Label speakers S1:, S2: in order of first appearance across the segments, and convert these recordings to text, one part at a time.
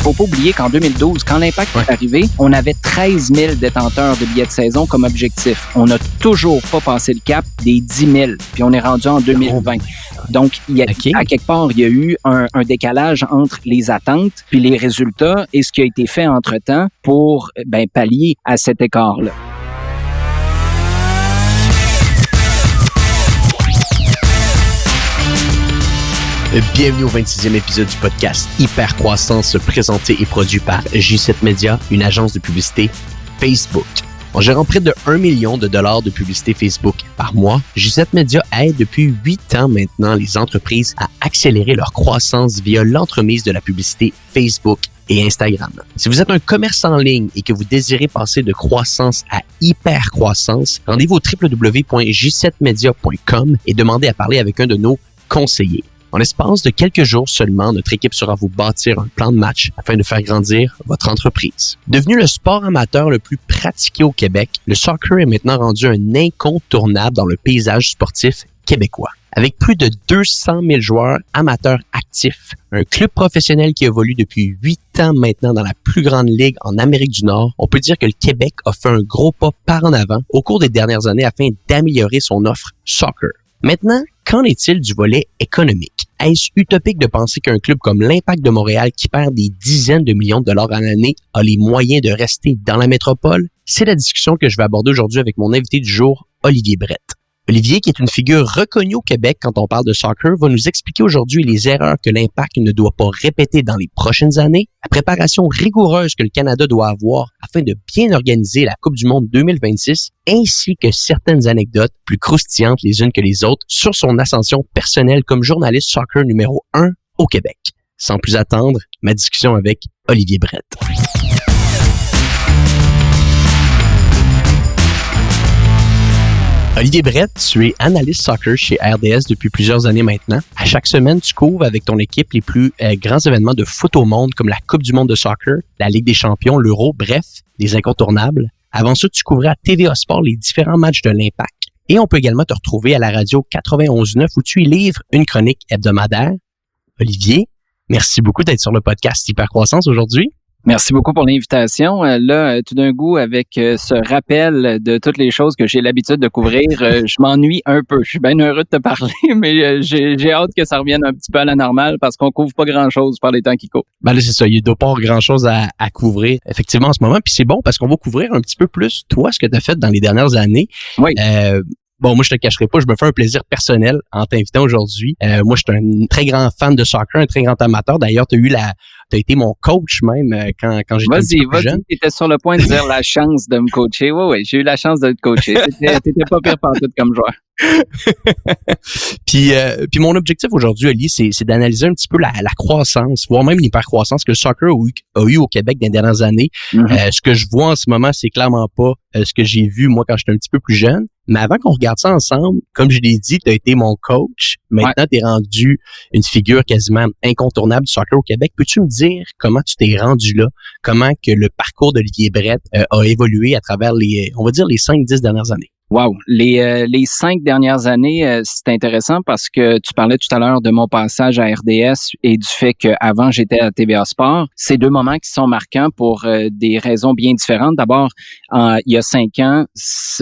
S1: Faut pas oublier qu'en 2012, quand l'Impact est arrivé, on avait 13 000 détenteurs de billets de saison comme objectif. On n'a toujours pas passé le cap des 10 000, puis on est rendu en 2020. Donc, à quelque part, il y a eu un décalage entre les attentes puis les résultats et ce qui a été fait entre-temps pour pallier à cet écart-là.
S2: Bienvenue au 26e épisode du podcast Hypercroissance, présenté et produit par J7 Media, une agence de publicité Facebook. En gérant près de 1 million de dollars de publicité Facebook par mois, J7 Media aide depuis 8 ans maintenant les entreprises à accélérer leur croissance via l'entremise de la publicité Facebook et Instagram. Si vous êtes un commerçant en ligne et que vous désirez passer de croissance à hypercroissance, rendez-vous au www.j7media.com et demandez à parler avec un de nos conseillers. En l'espace de quelques jours seulement, notre équipe saura vous bâtir un plan de match afin de faire grandir votre entreprise. Devenu le sport amateur le plus pratiqué au Québec, le soccer est maintenant rendu un incontournable dans le paysage sportif québécois. Avec plus de 200 000 joueurs amateurs actifs, un club professionnel qui évolue depuis 8 ans maintenant dans la plus grande ligue en Amérique du Nord, on peut dire que le Québec a fait un gros pas par en avant au cours des dernières années afin d'améliorer son offre soccer. Maintenant, qu'en est-il du volet économique? Est-ce utopique de penser qu'un club comme l'Impact de Montréal, qui perd des dizaines de millions de dollars à l'année, a les moyens de rester dans la métropole? C'est la discussion que je vais aborder aujourd'hui avec mon invité du jour, Olivier Brett. Olivier, qui est une figure reconnue au Québec quand on parle de soccer, va nous expliquer aujourd'hui les erreurs que l'Impact ne doit pas répéter dans les prochaines années, la préparation rigoureuse que le Canada doit avoir afin de bien organiser la Coupe du Monde 2026, ainsi que certaines anecdotes plus croustillantes les unes que les autres sur son ascension personnelle comme journaliste soccer numéro 1 au Québec. Sans plus attendre, ma discussion avec Olivier Brett. Olivier Brett, tu es analyste soccer chez RDS depuis plusieurs années maintenant. À chaque semaine, tu couvres avec ton équipe les plus grands événements de foot au monde comme la Coupe du monde de soccer, la Ligue des champions, l'Euro, bref, les incontournables. Avant ça, tu couvrais à TVA Sport les différents matchs de l'Impact. Et on peut également te retrouver à la radio 91.9 où tu y livres une chronique hebdomadaire. Olivier, merci beaucoup d'être sur le podcast Hypercroissance aujourd'hui.
S1: Merci beaucoup pour l'invitation. Là, tout d'un coup, avec ce rappel de toutes les choses que j'ai l'habitude de couvrir, je m'ennuie un peu. Je suis bien heureux de te parler, mais j'ai hâte que ça revienne un petit peu à la normale parce qu'on couvre pas grand-chose par les temps qui courent.
S2: Ben là, c'est ça. Il ne doit pas avoir grand-chose à couvrir, effectivement, en ce moment. Puis c'est bon parce qu'on va couvrir un petit peu plus, toi, ce que tu as fait dans les dernières années.
S1: Oui.
S2: Bon, moi, je te cacherai pas, je me fais un plaisir personnel en t'invitant aujourd'hui. Moi, je suis un très grand fan de soccer, un très grand amateur. D'ailleurs, t'as été mon coach même quand j'étais un petit peu jeune.
S1: Vas-y, t'étais sur le point de dire la chance de me coacher. Oui, j'ai eu la chance de te coacher. T'étais pas pire pantoute comme joueur.
S2: Puis mon objectif aujourd'hui, Oli, c'est d'analyser un petit peu la croissance, voire même l'hypercroissance que le soccer a eu au Québec dans les dernières années. Mm-hmm. Ce que je vois en ce moment, c'est clairement pas ce que j'ai vu moi quand j'étais un petit peu plus jeune. Mais avant qu'on regarde ça ensemble, comme je l'ai dit, tu as été mon coach. Maintenant, tu es rendu une figure quasiment incontournable du soccer au Québec. Peux-tu me dire comment tu t'es rendu là? Comment que le parcours d'Olivier Brett a évolué à travers les 5-10 dernières années?
S1: Wow, les 5 dernières années, c'est intéressant parce que tu parlais tout à l'heure de mon passage à RDS et du fait qu'avant j'étais à TVA Sport. C'est 2 moments qui sont marquants pour des raisons bien différentes. D'abord, il y a 5 ans,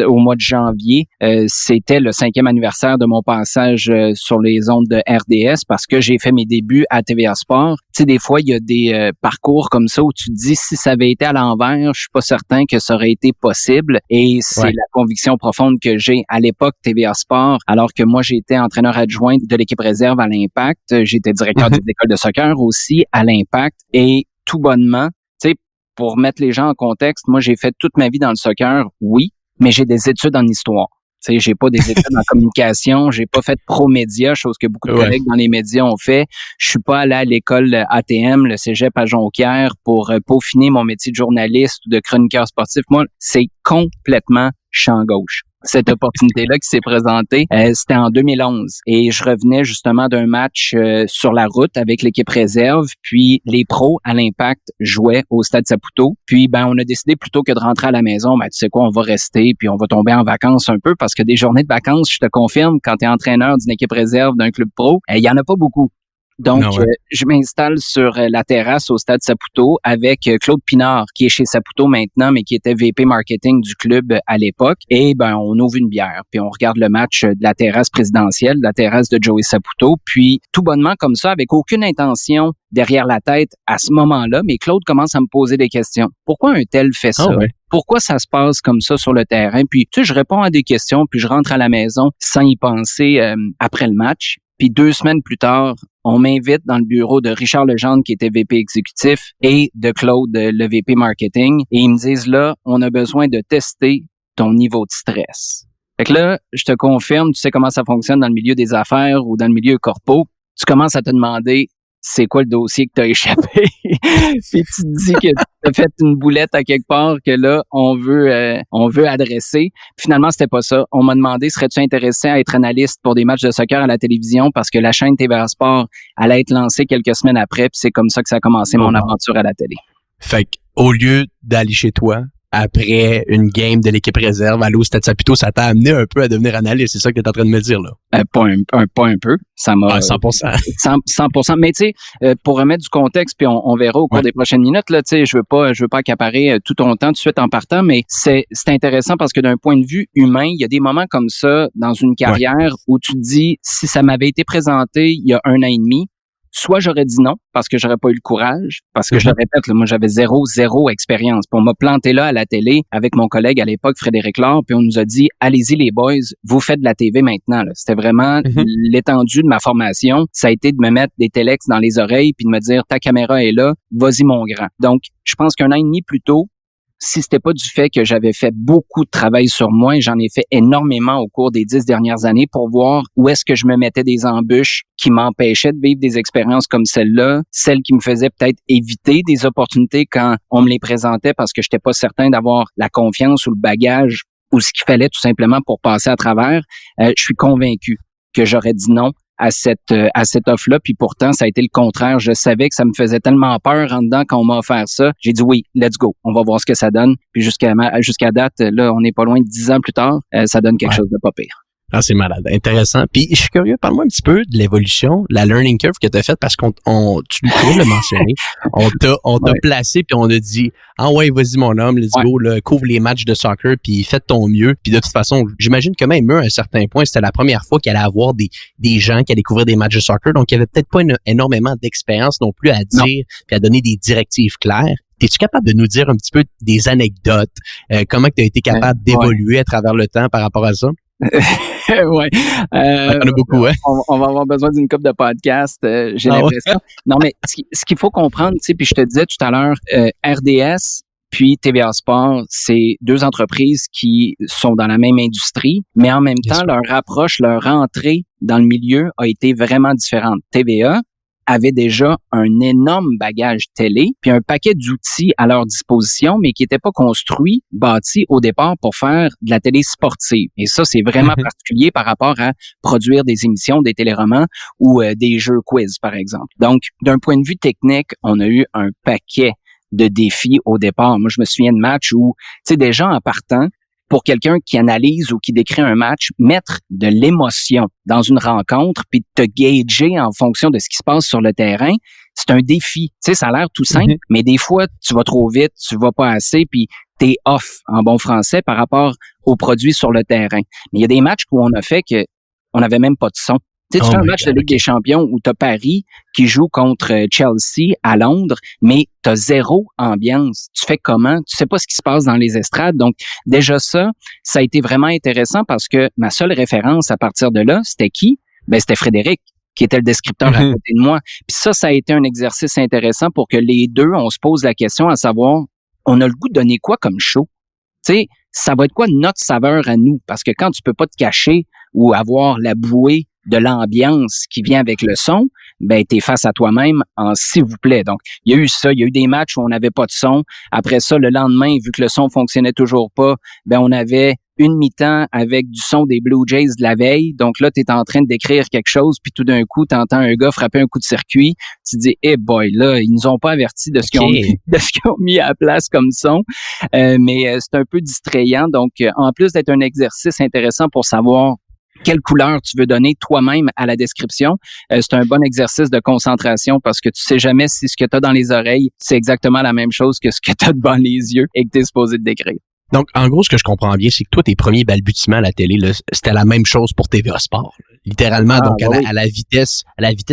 S1: au mois de janvier, c'était le 5e anniversaire de mon passage sur les ondes de RDS parce que j'ai fait mes débuts à TVA Sport. Tu sais, des fois, il y a des parcours comme ça où tu te dis si ça avait été à l'envers, je suis pas certain que ça aurait été possible. Et c'est la conviction profonde que j'ai à l'époque TVA Sport, alors que moi j'étais entraîneur adjoint de l'équipe réserve à l'Impact, j'étais directeur des écoles de soccer aussi à l'Impact et tout bonnement, tu sais, pour mettre les gens en contexte, moi j'ai fait toute ma vie dans le soccer, oui, mais j'ai des études en histoire. Tu sais, j'ai pas des études en communication, j'ai pas fait pro-média, chose que beaucoup de collègues dans les médias ont fait. Je suis pas allé à l'école ATM, le cégep à Jonquière, pour peaufiner mon métier de journaliste ou de chroniqueur sportif. Moi, c'est complètement champ gauche. Cette opportunité-là qui s'est présentée, c'était en 2011. Et je revenais justement d'un match sur la route avec l'équipe réserve. Puis les pros à l'Impact jouaient au Stade Saputo. Puis on a décidé plutôt que de rentrer à la maison, tu sais quoi, on va rester puis on va tomber en vacances un peu parce que des journées de vacances, je te confirme, quand tu es entraîneur d'une équipe réserve d'un club pro, il y en a pas beaucoup. Donc, je m'installe sur la terrasse au Stade Saputo avec Claude Pinard, qui est chez Saputo maintenant, mais qui était VP marketing du club à l'époque. Et on ouvre une bière, puis on regarde le match de la terrasse présidentielle, de la terrasse de Joey Saputo. Puis, tout bonnement comme ça, avec aucune intention derrière la tête à ce moment-là, mais Claude commence à me poser des questions. Pourquoi un tel fait ça? Pourquoi ça se passe comme ça sur le terrain? Puis, je réponds à des questions, puis je rentre à la maison sans y penser après le match. Puis 2 semaines plus tard, on m'invite dans le bureau de Richard Legendre, qui était VP exécutif, et de Claude, le VP marketing. Et ils me disent, là, on a besoin de tester ton niveau de stress. Fait que là, je te confirme, tu sais comment ça fonctionne dans le milieu des affaires ou dans le milieu corpo. Tu commences à te demander, c'est quoi le dossier que tu as échappé? Puis tu te dis que tu as fait une boulette à quelque part que là, on veut adresser. Puis finalement, c'était pas ça. On m'a demandé, serais-tu intéressé à être analyste pour des matchs de soccer à la télévision parce que la chaîne TVA Sport allait être lancée quelques semaines après. Puis c'est comme ça que ça a commencé mon aventure à la télé.
S2: Fait qu'au lieu d'aller chez toi, après une game de l'équipe réserve, aller au Stade Saputo, ça t'a amené un peu à devenir analyste. C'est ça que tu es en train de me dire, là?
S1: Pas un peu. Ça m'a...
S2: 100%.
S1: 100%. Mais tu sais, pour remettre du contexte, puis on verra au cours des prochaines minutes, là, tu sais, je veux pas accaparer tout ton temps tout de suite en partant, mais c'est intéressant parce que d'un point de vue humain, il y a des moments comme ça dans une carrière où tu te dis, si ça m'avait été présenté il y a 1 an et demi, soit j'aurais dit non, parce que j'aurais pas eu le courage, parce que je le répète, là, moi j'avais zéro expérience. Puis on m'a planté là à la télé avec mon collègue à l'époque, Frédéric Laure, puis on nous a dit, allez-y les boys, vous faites de la TV maintenant. Là. C'était vraiment l'étendue de ma formation. Ça a été de me mettre des téléx dans les oreilles puis de me dire, ta caméra est là, vas-y mon grand. Donc, je pense qu'1 an et demi plus tôt, si c'était pas du fait que j'avais fait beaucoup de travail sur moi, et j'en ai fait énormément au cours des 10 dernières années pour voir où est-ce que je me mettais des embûches qui m'empêchaient de vivre des expériences comme celle-là, celles qui me faisaient peut-être éviter des opportunités quand on me les présentait parce que j'étais pas certain d'avoir la confiance ou le bagage ou ce qu'il fallait tout simplement pour passer à travers. Je suis convaincu que j'aurais dit non à cette offre-là, puis pourtant, ça a été le contraire. Je savais que ça me faisait tellement peur en dedans quand on m'a offert ça. J'ai dit oui, let's go, on va voir ce que ça donne. Puis jusqu'à date, là, on n'est pas loin de 10 ans plus tard, ça donne quelque chose de pas pire.
S2: Ah, c'est malade, intéressant. Puis je suis curieux, parle-moi un petit peu de l'évolution, la learning curve que tu as faite parce tu viens de le mentionner. On t'a placé puis on a dit ah ouais, vas-y mon homme, let's go, là, couvre les matchs de soccer puis fais de ton mieux. Puis de toute façon, j'imagine que même eux, à un certain point, c'était la première fois qu'il allait avoir des gens qui allaient couvrir des matchs de soccer, donc il y avait peut-être pas énormément d'expérience non plus à dire puis à donner des directives claires. Es-tu capable de nous dire un petit peu des anecdotes, comment tu as été capable d'évoluer à travers le temps par rapport à ça?
S1: Ouais.
S2: On a beaucoup, hein?
S1: On va avoir besoin d'une couple de podcasts, j'ai l'impression. Ouais. Non, mais ce qu'il faut comprendre, tu sais, puis je te disais tout à l'heure, RDS puis TVA Sport, c'est 2 entreprises qui sont dans la même industrie, mais en même temps, leur approche, leur entrée dans le milieu a été vraiment différente. TVA avait déjà un énorme bagage télé, puis un paquet d'outils à leur disposition, mais qui n'étaient pas construits, bâtis au départ pour faire de la télé sportive. Et ça, c'est vraiment particulier par rapport à produire des émissions, des téléromans ou des jeux quiz, par exemple. Donc, d'un point de vue technique, on a eu un paquet de défis au départ. Moi, je me souviens de matchs où, tu sais, des gens en partant, pour quelqu'un qui analyse ou qui décrit un match, mettre de l'émotion dans une rencontre puis te gager en fonction de ce qui se passe sur le terrain, c'est un défi. Tu sais, ça a l'air tout simple, mais des fois, tu vas trop vite, tu vas pas assez, puis t'es off, en bon français, par rapport aux produits sur le terrain. Mais il y a des matchs où on a fait que on n'avait même pas de son. Tu sais, tu fais un match de Ligue des Champions où t'as Paris qui joue contre Chelsea à Londres, mais t'as 0 ambiance. Tu fais comment? Tu sais pas ce qui se passe dans les estrades. Donc, déjà ça a été vraiment intéressant parce que ma seule référence à partir de là, c'était qui? Ben, c'était Frédéric, qui était le descripteur à côté de moi. Puis ça a été un exercice intéressant pour que les deux, on se pose la question à savoir, on a le goût de donner quoi comme show? Tu sais, ça va être quoi notre saveur à nous? Parce que quand tu peux pas te cacher ou avoir la bouée de l'ambiance qui vient avec le son, ben t'es face à toi-même en s'il vous plaît. Donc, il y a eu ça, il y a eu des matchs où on n'avait pas de son. Après ça, le lendemain, vu que le son fonctionnait toujours pas, ben on avait une mi-temps avec du son des Blue Jays de la veille. Donc là, tu es en train de décrire quelque chose, puis tout d'un coup, tu entends un gars frapper un coup de circuit. Tu te dis, hey boy, là, ils nous ont pas avertis de ce qu'ils ont mis à la place comme son. Mais c'est un peu distrayant. Donc, en plus d'être un exercice intéressant pour savoir quelle couleur tu veux donner toi-même à la description. C'est un bon exercice de concentration parce que tu sais jamais si ce que tu as dans les oreilles, c'est exactement la même chose que ce que tu as devant les yeux et que tu es supposé te décrire.
S2: Donc, en gros, ce que je comprends bien, c'est que toi, tes premiers balbutiements à la télé, là, c'était la même chose pour TVA Sport. Littéralement, donc à la vitesse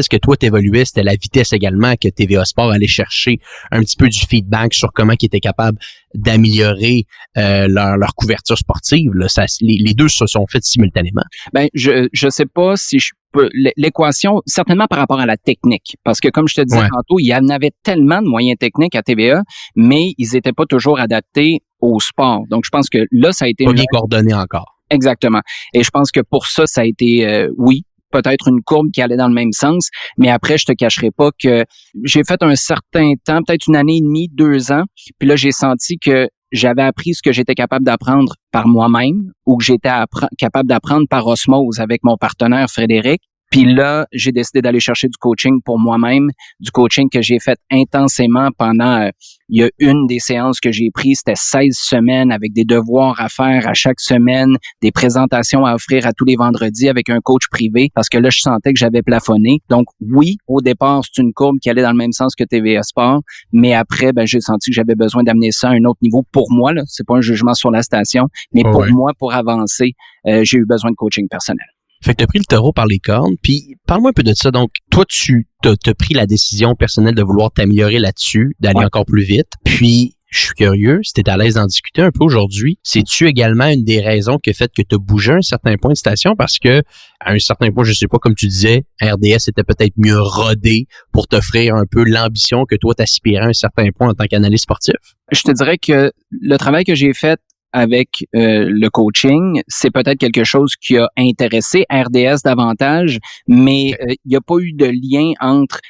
S2: que toi t'évoluais, c'était la vitesse également que TVA Sport allait chercher un petit peu du feedback sur comment ils étaient capables d'améliorer leur couverture sportive. Là. Les deux se sont faits simultanément.
S1: Ben, je sais pas si je peux l'équation, certainement par rapport à la technique, parce que comme je te disais tantôt, il y en avait tellement de moyens techniques à TVA, mais ils étaient pas toujours adaptés au sport. Donc, je pense que là, ça a été
S2: pas bien coordonné encore.
S1: Exactement. Et je pense que pour ça a été, oui, peut-être une courbe qui allait dans le même sens, mais après, je te cacherai pas que j'ai fait un certain temps, peut-être 1 année et demie, 2 ans, puis là, j'ai senti que j'avais appris ce que j'étais capable d'apprendre par moi-même ou que j'étais capable d'apprendre par osmose avec mon partenaire Frédéric. Puis là, j'ai décidé d'aller chercher du coaching pour moi-même, du coaching que j'ai fait intensément pendant, il y a une des séances que j'ai prises, c'était 16 semaines avec des devoirs à faire à chaque semaine, des présentations à offrir à tous les vendredis avec un coach privé parce que là, je sentais que j'avais plafonné. Donc oui, au départ, c'est une courbe qui allait dans le même sens que TVA Sport, mais après, ben, j'ai senti que j'avais besoin d'amener ça à un autre niveau pour moi, là. C'est pas un jugement sur la station, mais pour moi, pour avancer, j'ai eu besoin de coaching personnel.
S2: Fait que tu as pris le taureau par les cornes, puis parle-moi un peu de ça. Donc, toi, tu t'as pris la décision personnelle de vouloir t'améliorer là-dessus, d'aller encore plus vite. Puis, je suis curieux, si tu es à l'aise d'en discuter un peu aujourd'hui, c'est-tu également une des raisons qui a fait que tu as bougé à un certain point de station? Parce que, à un certain point, je sais pas, comme tu disais, RDS était peut-être mieux rodé pour t'offrir un peu l'ambition que toi t'aspirais à un certain point en tant qu'analyste sportif.
S1: Je te dirais que le travail que j'ai fait avec le coaching, c'est peut-être quelque chose qui a intéressé RDS davantage, mais il n'y a pas eu de lien entre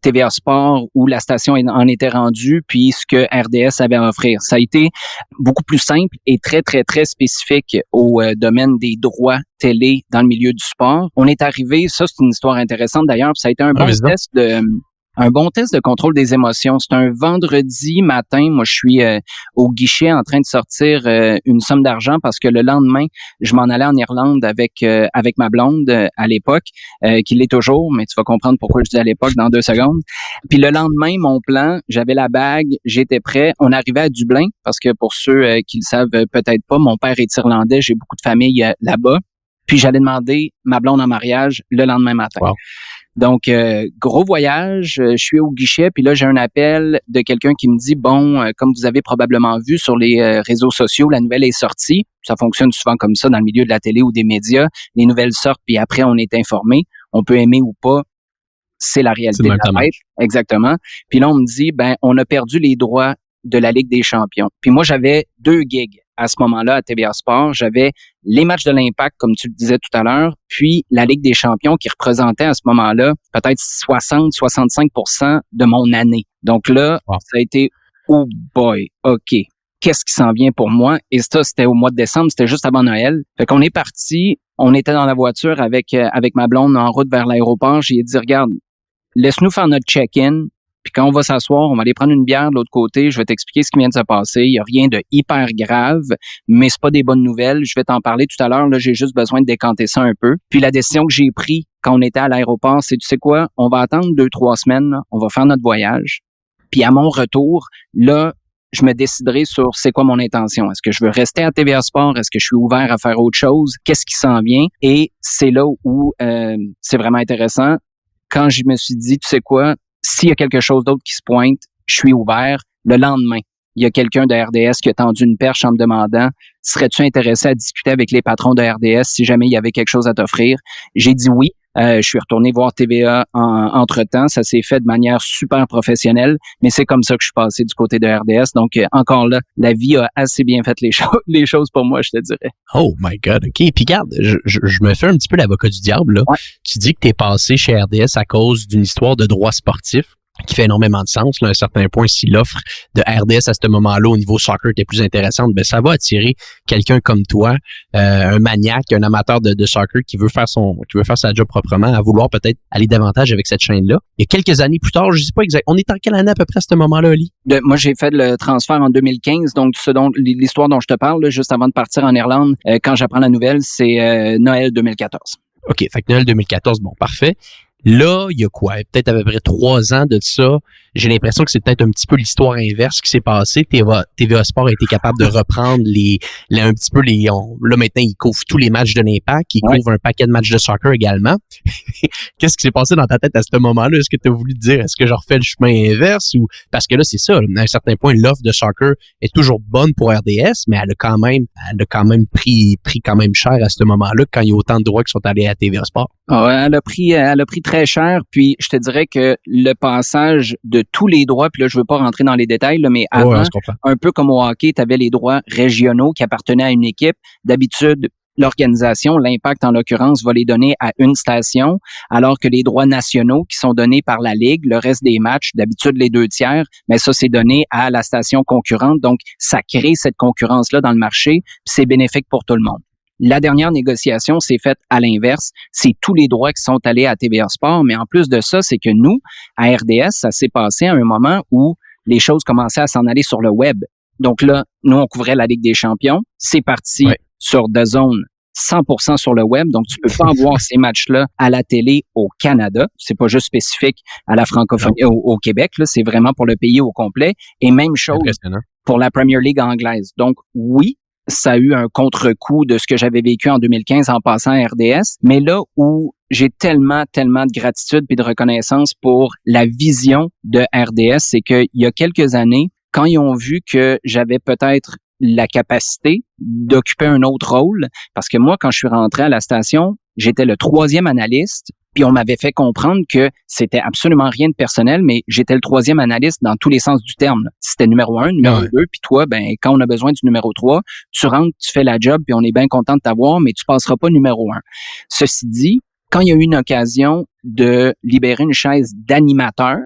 S1: TVA Sport où la station en était rendue puis ce que RDS avait à offrir. Ça a été beaucoup plus simple et très, très, très spécifique au domaine des droits télé dans le milieu du sport. On est arrivé, ça c'est une histoire intéressante d'ailleurs, ça a été un bon test de contrôle des émotions. C'est un vendredi matin. Moi, je suis au guichet en train de sortir une somme d'argent parce que le lendemain, je m'en allais en Irlande avec ma blonde à l'époque, qui l'est toujours, mais tu vas comprendre pourquoi je dis à l'époque dans 2 secondes. Puis le lendemain, mon plan, j'avais la bague, j'étais prêt. On arrivait à Dublin parce que pour ceux qui le savent peut-être pas, mon père est irlandais, j'ai beaucoup de famille là-bas. Puis j'allais demander ma blonde en mariage le lendemain matin. Wow. Donc, gros voyage, je suis au guichet, puis là, j'ai un appel de quelqu'un qui me dit, bon, comme vous avez probablement vu sur les réseaux sociaux, la nouvelle est sortie. Ça fonctionne souvent comme ça dans le milieu de la télé ou des médias. Les nouvelles sortent, puis après, on est informé. On peut aimer ou pas. C'est la réalité de la fête. Exactement. Puis là, on me dit, ben, on a perdu les droits de la Ligue des champions. Puis moi, j'avais 2 gigs à ce moment-là à TVA Sport. J'avais les matchs de l'Impact, comme tu le disais tout à l'heure, puis la Ligue des champions qui représentait à ce moment-là peut-être 60-65% de mon année. Donc là, ça a été « Oh boy, OK, qu'est-ce qui s'en vient pour moi? » Et ça, c'était au mois de décembre, c'était juste avant Noël. Fait qu'on est parti, on était dans la voiture avec ma blonde en route vers l'aéroport. J'ai dit « Regarde, laisse-nous faire notre check-in. » Puis quand on va s'asseoir, on va aller prendre une bière de l'autre côté. Je vais t'expliquer ce qui vient de se passer. Il y a rien de hyper grave, mais c'est pas des bonnes nouvelles. Je vais t'en parler tout à l'heure. Là, j'ai juste besoin de décanter ça un peu. Puis la décision que j'ai prise quand on était à l'aéroport, c'est, tu sais quoi, on va attendre 2-3 semaines. Là, on va faire notre voyage. Puis à mon retour, là, je me déciderai sur c'est quoi mon intention. Est-ce que je veux rester à TVA Sport? Est-ce que je suis ouvert à faire autre chose? Qu'est-ce qui s'en vient? Et c'est là où c'est vraiment intéressant. Quand je me suis dit, tu sais quoi, s'il y a quelque chose d'autre qui se pointe, je suis ouvert. Le lendemain, il y a quelqu'un de RDS qui a tendu une perche en me demandant « Serais-tu intéressé à discuter avec les patrons de RDS si jamais il y avait quelque chose à t'offrir? » J'ai dit oui. Je suis retourné voir TVA entre-temps. Ça s'est fait de manière super professionnelle, mais c'est comme ça que je suis passé du côté de RDS. Donc, encore là, la vie a assez bien fait les choses pour moi, je te dirais.
S2: Oh my God, OK. Puis regarde, je me fais un petit peu l'avocat du diable, là. Ouais. Tu dis que tu es passé chez RDS à cause d'une histoire de droit sportif. qui fait énormément de sens. Là, à un certain point, si l'offre de RDS à ce moment-là au niveau soccer était plus intéressante, ben ça va attirer quelqu'un comme toi, un maniaque, un amateur de soccer qui veut faire sa job proprement, à vouloir peut-être aller davantage avec cette chaîne-là. Il y a quelques années plus tard, je sais pas exactement, on est en quelle année à peu près à ce moment-là, Ali?
S1: Moi, j'ai fait le transfert en 2015, donc l'histoire dont je te parle, là, juste avant de partir en Irlande, quand j'apprends la nouvelle, c'est Noël 2014.
S2: OK, fait que Noël 2014, bon, parfait. Là, il y a quoi? Peut-être à peu près 3 ans de ça. J'ai l'impression que c'est peut-être un petit peu l'histoire inverse qui s'est passée. TVA Sport a été capable de reprendre un petit peu là, maintenant, ils couvrent tous les matchs de l'Impact. Ils couvrent un paquet de matchs de soccer également. Qu'est-ce qui s'est passé dans ta tête à ce moment-là? Est-ce que tu as voulu te dire, est-ce que je refais le chemin inverse ou, parce que là, c'est ça, à un certain point, l'offre de soccer est toujours bonne pour RDS, mais elle a quand même pris quand même cher à ce moment-là quand il y a autant de droits qui sont allés à TVA Sport.
S1: Ah, elle a pris très cher, puis je te dirais que le passage de tous les droits, puis là, je veux pas rentrer dans les détails, là, mais avant, un peu comme au hockey, tu avais les droits régionaux qui appartenaient à une équipe. D'habitude, l'organisation, l'Impact en l'occurrence, va les donner à une station, alors que les droits nationaux qui sont donnés par la Ligue, le reste des matchs, d'habitude les 2/3, mais ça, c'est donné à la station concurrente. Donc, ça crée cette concurrence-là dans le marché, puis c'est bénéfique pour tout le monde. La dernière négociation s'est faite à l'inverse. C'est tous les droits qui sont allés à TVA Sport. Mais en plus de ça, c'est que nous, à RDS, ça s'est passé à un moment où les choses commençaient à s'en aller sur le web. Donc là, nous, on couvrait la Ligue des champions. C'est parti sur DAZN 100% sur le web. Donc, tu peux pas voir ces matchs-là à la télé au Canada. C'est pas juste spécifique à la francophonie au Québec. Là, c'est vraiment pour le pays au complet. Et même chose pour la Premier League anglaise. Donc, oui, ça a eu un contre-coup de ce que j'avais vécu en 2015 en passant à RDS. Mais là où j'ai tellement de gratitude et de reconnaissance pour la vision de RDS, c'est qu'il y a quelques années, quand ils ont vu que j'avais peut-être la capacité d'occuper un autre rôle, parce que moi, quand je suis rentré à la station, j'étais le 3e analyste, puis on m'avait fait comprendre que c'était absolument rien de personnel, mais j'étais le 3e analyste dans tous les sens du terme. C'était numéro 1, numéro 2, puis toi, quand on a besoin du numéro 3, tu rentres, tu fais la job, puis on est bien content de t'avoir, mais tu passeras pas numéro 1. Ceci dit, quand il y a eu une occasion de libérer une chaise d'animateur,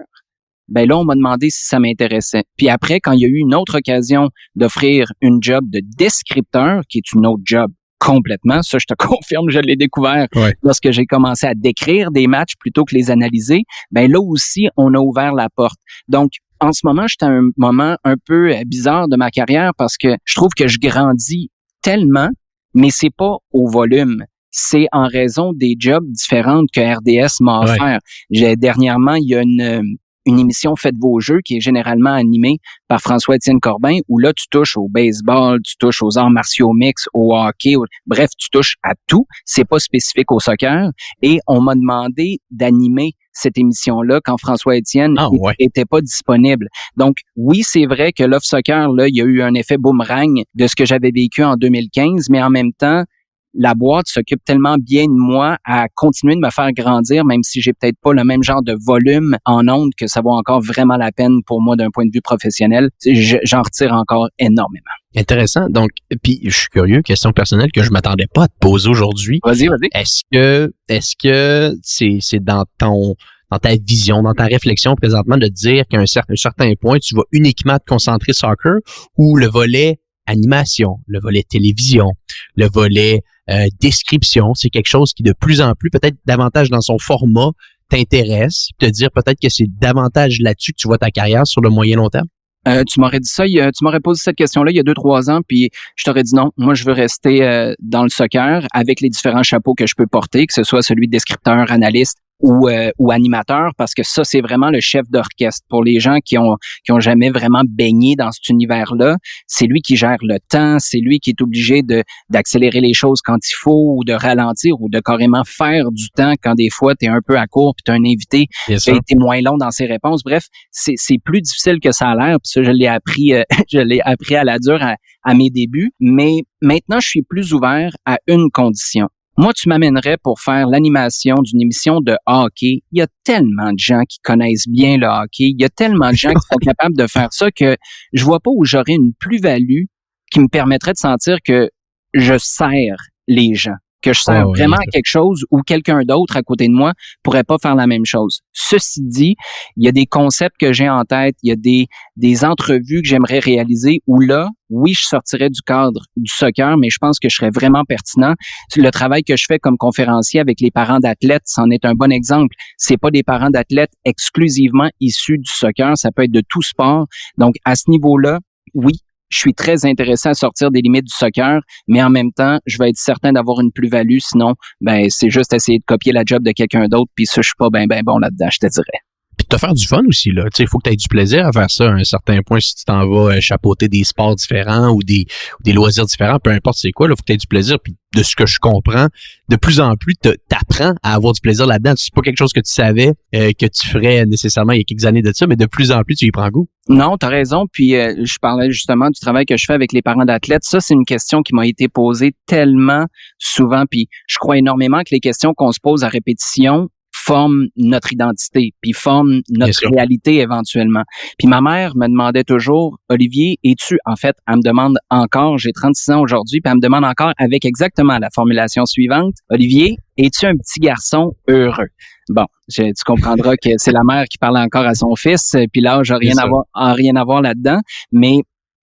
S1: là, on m'a demandé si ça m'intéressait. Puis après, quand il y a eu une autre occasion d'offrir une job de descripteur, qui est une autre job complètement, ça, je te confirme, je l'ai découvert lorsque j'ai commencé à décrire des matchs plutôt que les analyser, là aussi, on a ouvert la porte. Donc, en ce moment, j'étais à un moment un peu bizarre de ma carrière parce que je trouve que je grandis tellement, mais c'est pas au volume. C'est en raison des jobs différentes que RDS m'a offert. Dernièrement, il y a une émission Faites vos jeux qui est généralement animée par François-Étienne Corbin où là, tu touches au baseball, tu touches aux arts martiaux mix, au hockey, bref, tu touches à tout. C'est pas spécifique au soccer. Et on m'a demandé d'animer cette émission-là quand François-Étienne était pas disponible. Donc, oui, c'est vrai que l'offre soccer, là, il y a eu un effet boomerang de ce que j'avais vécu en 2015, mais en même temps, la boîte s'occupe tellement bien de moi à continuer de me faire grandir, même si j'ai peut-être pas le même genre de volume en ondes, que ça vaut encore vraiment la peine pour moi d'un point de vue professionnel. J'en retire encore énormément.
S2: Intéressant. Donc, puis je suis curieux, question personnelle que je m'attendais pas à te poser aujourd'hui.
S1: Vas-y.
S2: Est-ce que c'est dans ta vision, dans ta réflexion présentement de dire qu'à un certain point, tu vas uniquement te concentrer soccer ou le volet animation, le volet télévision, le volet description, c'est quelque chose qui de plus en plus, peut-être davantage dans son format, t'intéresse, te dire peut-être que c'est davantage là-dessus que tu vois ta carrière sur le moyen long terme?
S1: Tu m'aurais dit ça, tu m'aurais posé cette question-là il y a 2-3 ans, puis je t'aurais dit non. Moi, je veux rester dans le soccer avec les différents chapeaux que je peux porter, que ce soit celui de descripteur, analyste ou animateur, parce que ça, c'est vraiment le chef d'orchestre. Pour les gens qui ont jamais vraiment baigné dans cet univers-là, c'est lui qui gère le temps, c'est lui qui est obligé d'accélérer les choses quand il faut, ou de ralentir, ou de carrément faire du temps quand des fois t'es un peu à court, puis t'as un invité qui a été moins long dans ses réponses. Bref, c'est plus difficile que ça a l'air, puis ça, je l'ai appris à la dure à mes débuts, mais maintenant, je suis plus ouvert à une condition. Moi, tu m'amènerais pour faire l'animation d'une émission de hockey. Il y a tellement de gens qui connaissent bien le hockey. Il y a tellement de gens qui sont capables de faire ça que je vois pas où j'aurais une plus-value qui me permettrait de sentir que je sers les gens, que je sers vraiment à quelque chose où quelqu'un d'autre à côté de moi pourrait pas faire la même chose. Ceci dit, il y a des concepts que j'ai en tête, il y a des entrevues que j'aimerais réaliser où là, oui, je sortirais du cadre du soccer, mais je pense que je serais vraiment pertinent. Le travail que je fais comme conférencier avec les parents d'athlètes, c'en est un bon exemple. C'est pas des parents d'athlètes exclusivement issus du soccer, ça peut être de tout sport. Donc, à ce niveau-là, oui, je suis très intéressé à sortir des limites du soccer, mais en même temps, je vais être certain d'avoir une plus-value. Sinon, c'est juste essayer de copier la job de quelqu'un d'autre, puis ça, je suis pas ben bon là-dedans, je te dirais.
S2: Puis de te faire du fun aussi, là. Tu sais, il faut que tu aies du plaisir à faire ça à un certain point si tu t'en vas chapeauter des sports différents ou des loisirs différents, peu importe c'est quoi, là, faut que tu aies du plaisir. Puis de ce que je comprends, de plus en plus, t'apprends à avoir du plaisir là-dedans. C'est pas quelque chose que tu savais que tu ferais nécessairement il y a quelques années de ça, mais de plus en plus, tu y prends goût.
S1: Non, t'as raison. Puis je parlais justement du travail que je fais avec les parents d'athlètes. Ça, c'est une question qui m'a été posée tellement souvent. Puis je crois énormément que les questions qu'on se pose à répétition forment notre identité, puis forment notre réalité éventuellement. Puis ma mère me demandait toujours, Olivier, en fait, elle me demande encore, j'ai 36 ans aujourd'hui, puis elle me demande encore avec exactement la formulation suivante, Olivier, es-tu un petit garçon heureux? Bon, tu comprendras que c'est la mère qui parle encore à son fils, puis l'âge n'a rien à voir là-dedans, mais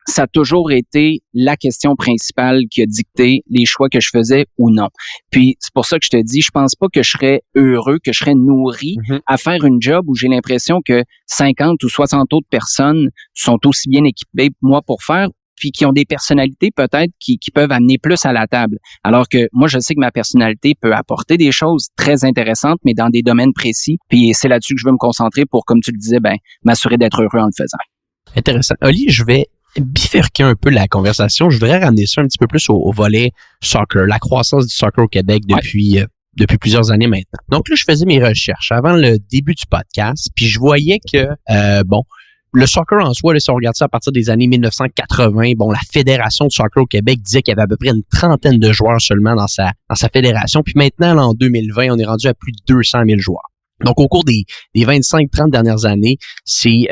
S1: ça a toujours été la question principale qui a dicté les choix que je faisais ou non. Puis c'est pour ça que je te dis, je pense pas que je serais heureux, que je serais nourri à faire une job où j'ai l'impression que 50 ou 60 autres personnes sont aussi bien équipées que moi pour faire, puis qui ont des personnalités peut-être qui peuvent amener plus à la table. Alors que moi, je sais que ma personnalité peut apporter des choses très intéressantes, mais dans des domaines précis. Puis c'est là-dessus que je veux me concentrer pour, comme tu le disais, m'assurer d'être heureux en le faisant.
S2: Intéressant. Oli, je vais bifurquer un peu la conversation. Je voudrais ramener ça un petit peu plus au volet soccer, la croissance du soccer au Québec depuis plusieurs années maintenant. Donc là, je faisais mes recherches avant le début du podcast, puis je voyais que, le soccer en soi, là, si on regarde ça à partir des années 1980, la Fédération de soccer au Québec disait qu'il y avait à peu près une trentaine de joueurs seulement dans sa fédération. Puis maintenant, là, en 2020, on est rendu à plus de 200 000 joueurs. Donc, au cours des 25-30 dernières années, c'est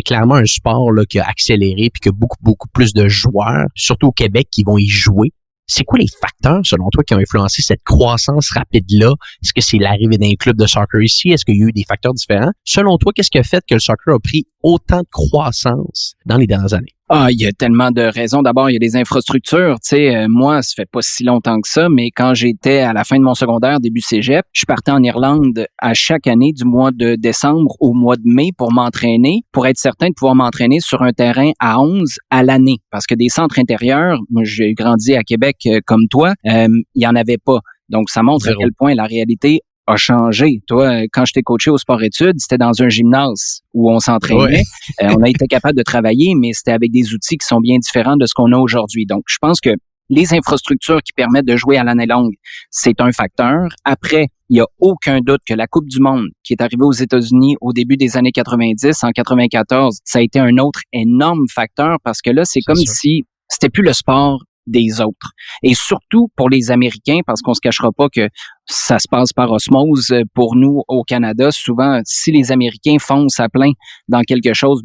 S2: clairement un sport là, qui a accéléré puis qui a beaucoup plus de joueurs, surtout au Québec, qui vont y jouer. C'est quoi les facteurs, selon toi, qui ont influencé cette croissance rapide-là? Est-ce que c'est l'arrivée d'un club de soccer ici? Est-ce qu'il y a eu des facteurs différents? Selon toi, qu'est-ce qui a fait que le soccer a pris autant de croissance dans les dernières années?
S1: Il y a tellement de raisons. D'abord, il y a des infrastructures. Tu sais, moi, ça fait pas si longtemps que ça, mais quand j'étais à la fin de mon secondaire, début cégep, je partais en Irlande à chaque année du mois de décembre au mois de mai pour m'entraîner, pour être certain de pouvoir m'entraîner sur un terrain à 11 à l'année. Parce que des centres intérieurs, moi, j'ai grandi à Québec comme toi, il y en avait pas. Donc, ça montre à quel point la réalité a changé. Toi, quand je t'ai coaché au sport-études, c'était dans un gymnase où on s'entraînait. On a été capable de travailler, mais c'était avec des outils qui sont bien différents de ce qu'on a aujourd'hui. Donc, je pense que les infrastructures qui permettent de jouer à l'année longue, c'est un facteur. Après, il y a aucun doute que la Coupe du monde qui est arrivée aux États-Unis au début des années 90, en 94, ça a été un autre énorme facteur parce que là, c'est comme si c'était plus le sport des autres. Et surtout pour les Américains, parce qu'on se cachera pas que ça se passe par osmose. Pour nous, au Canada, souvent, si les Américains foncent à plein dans quelque chose,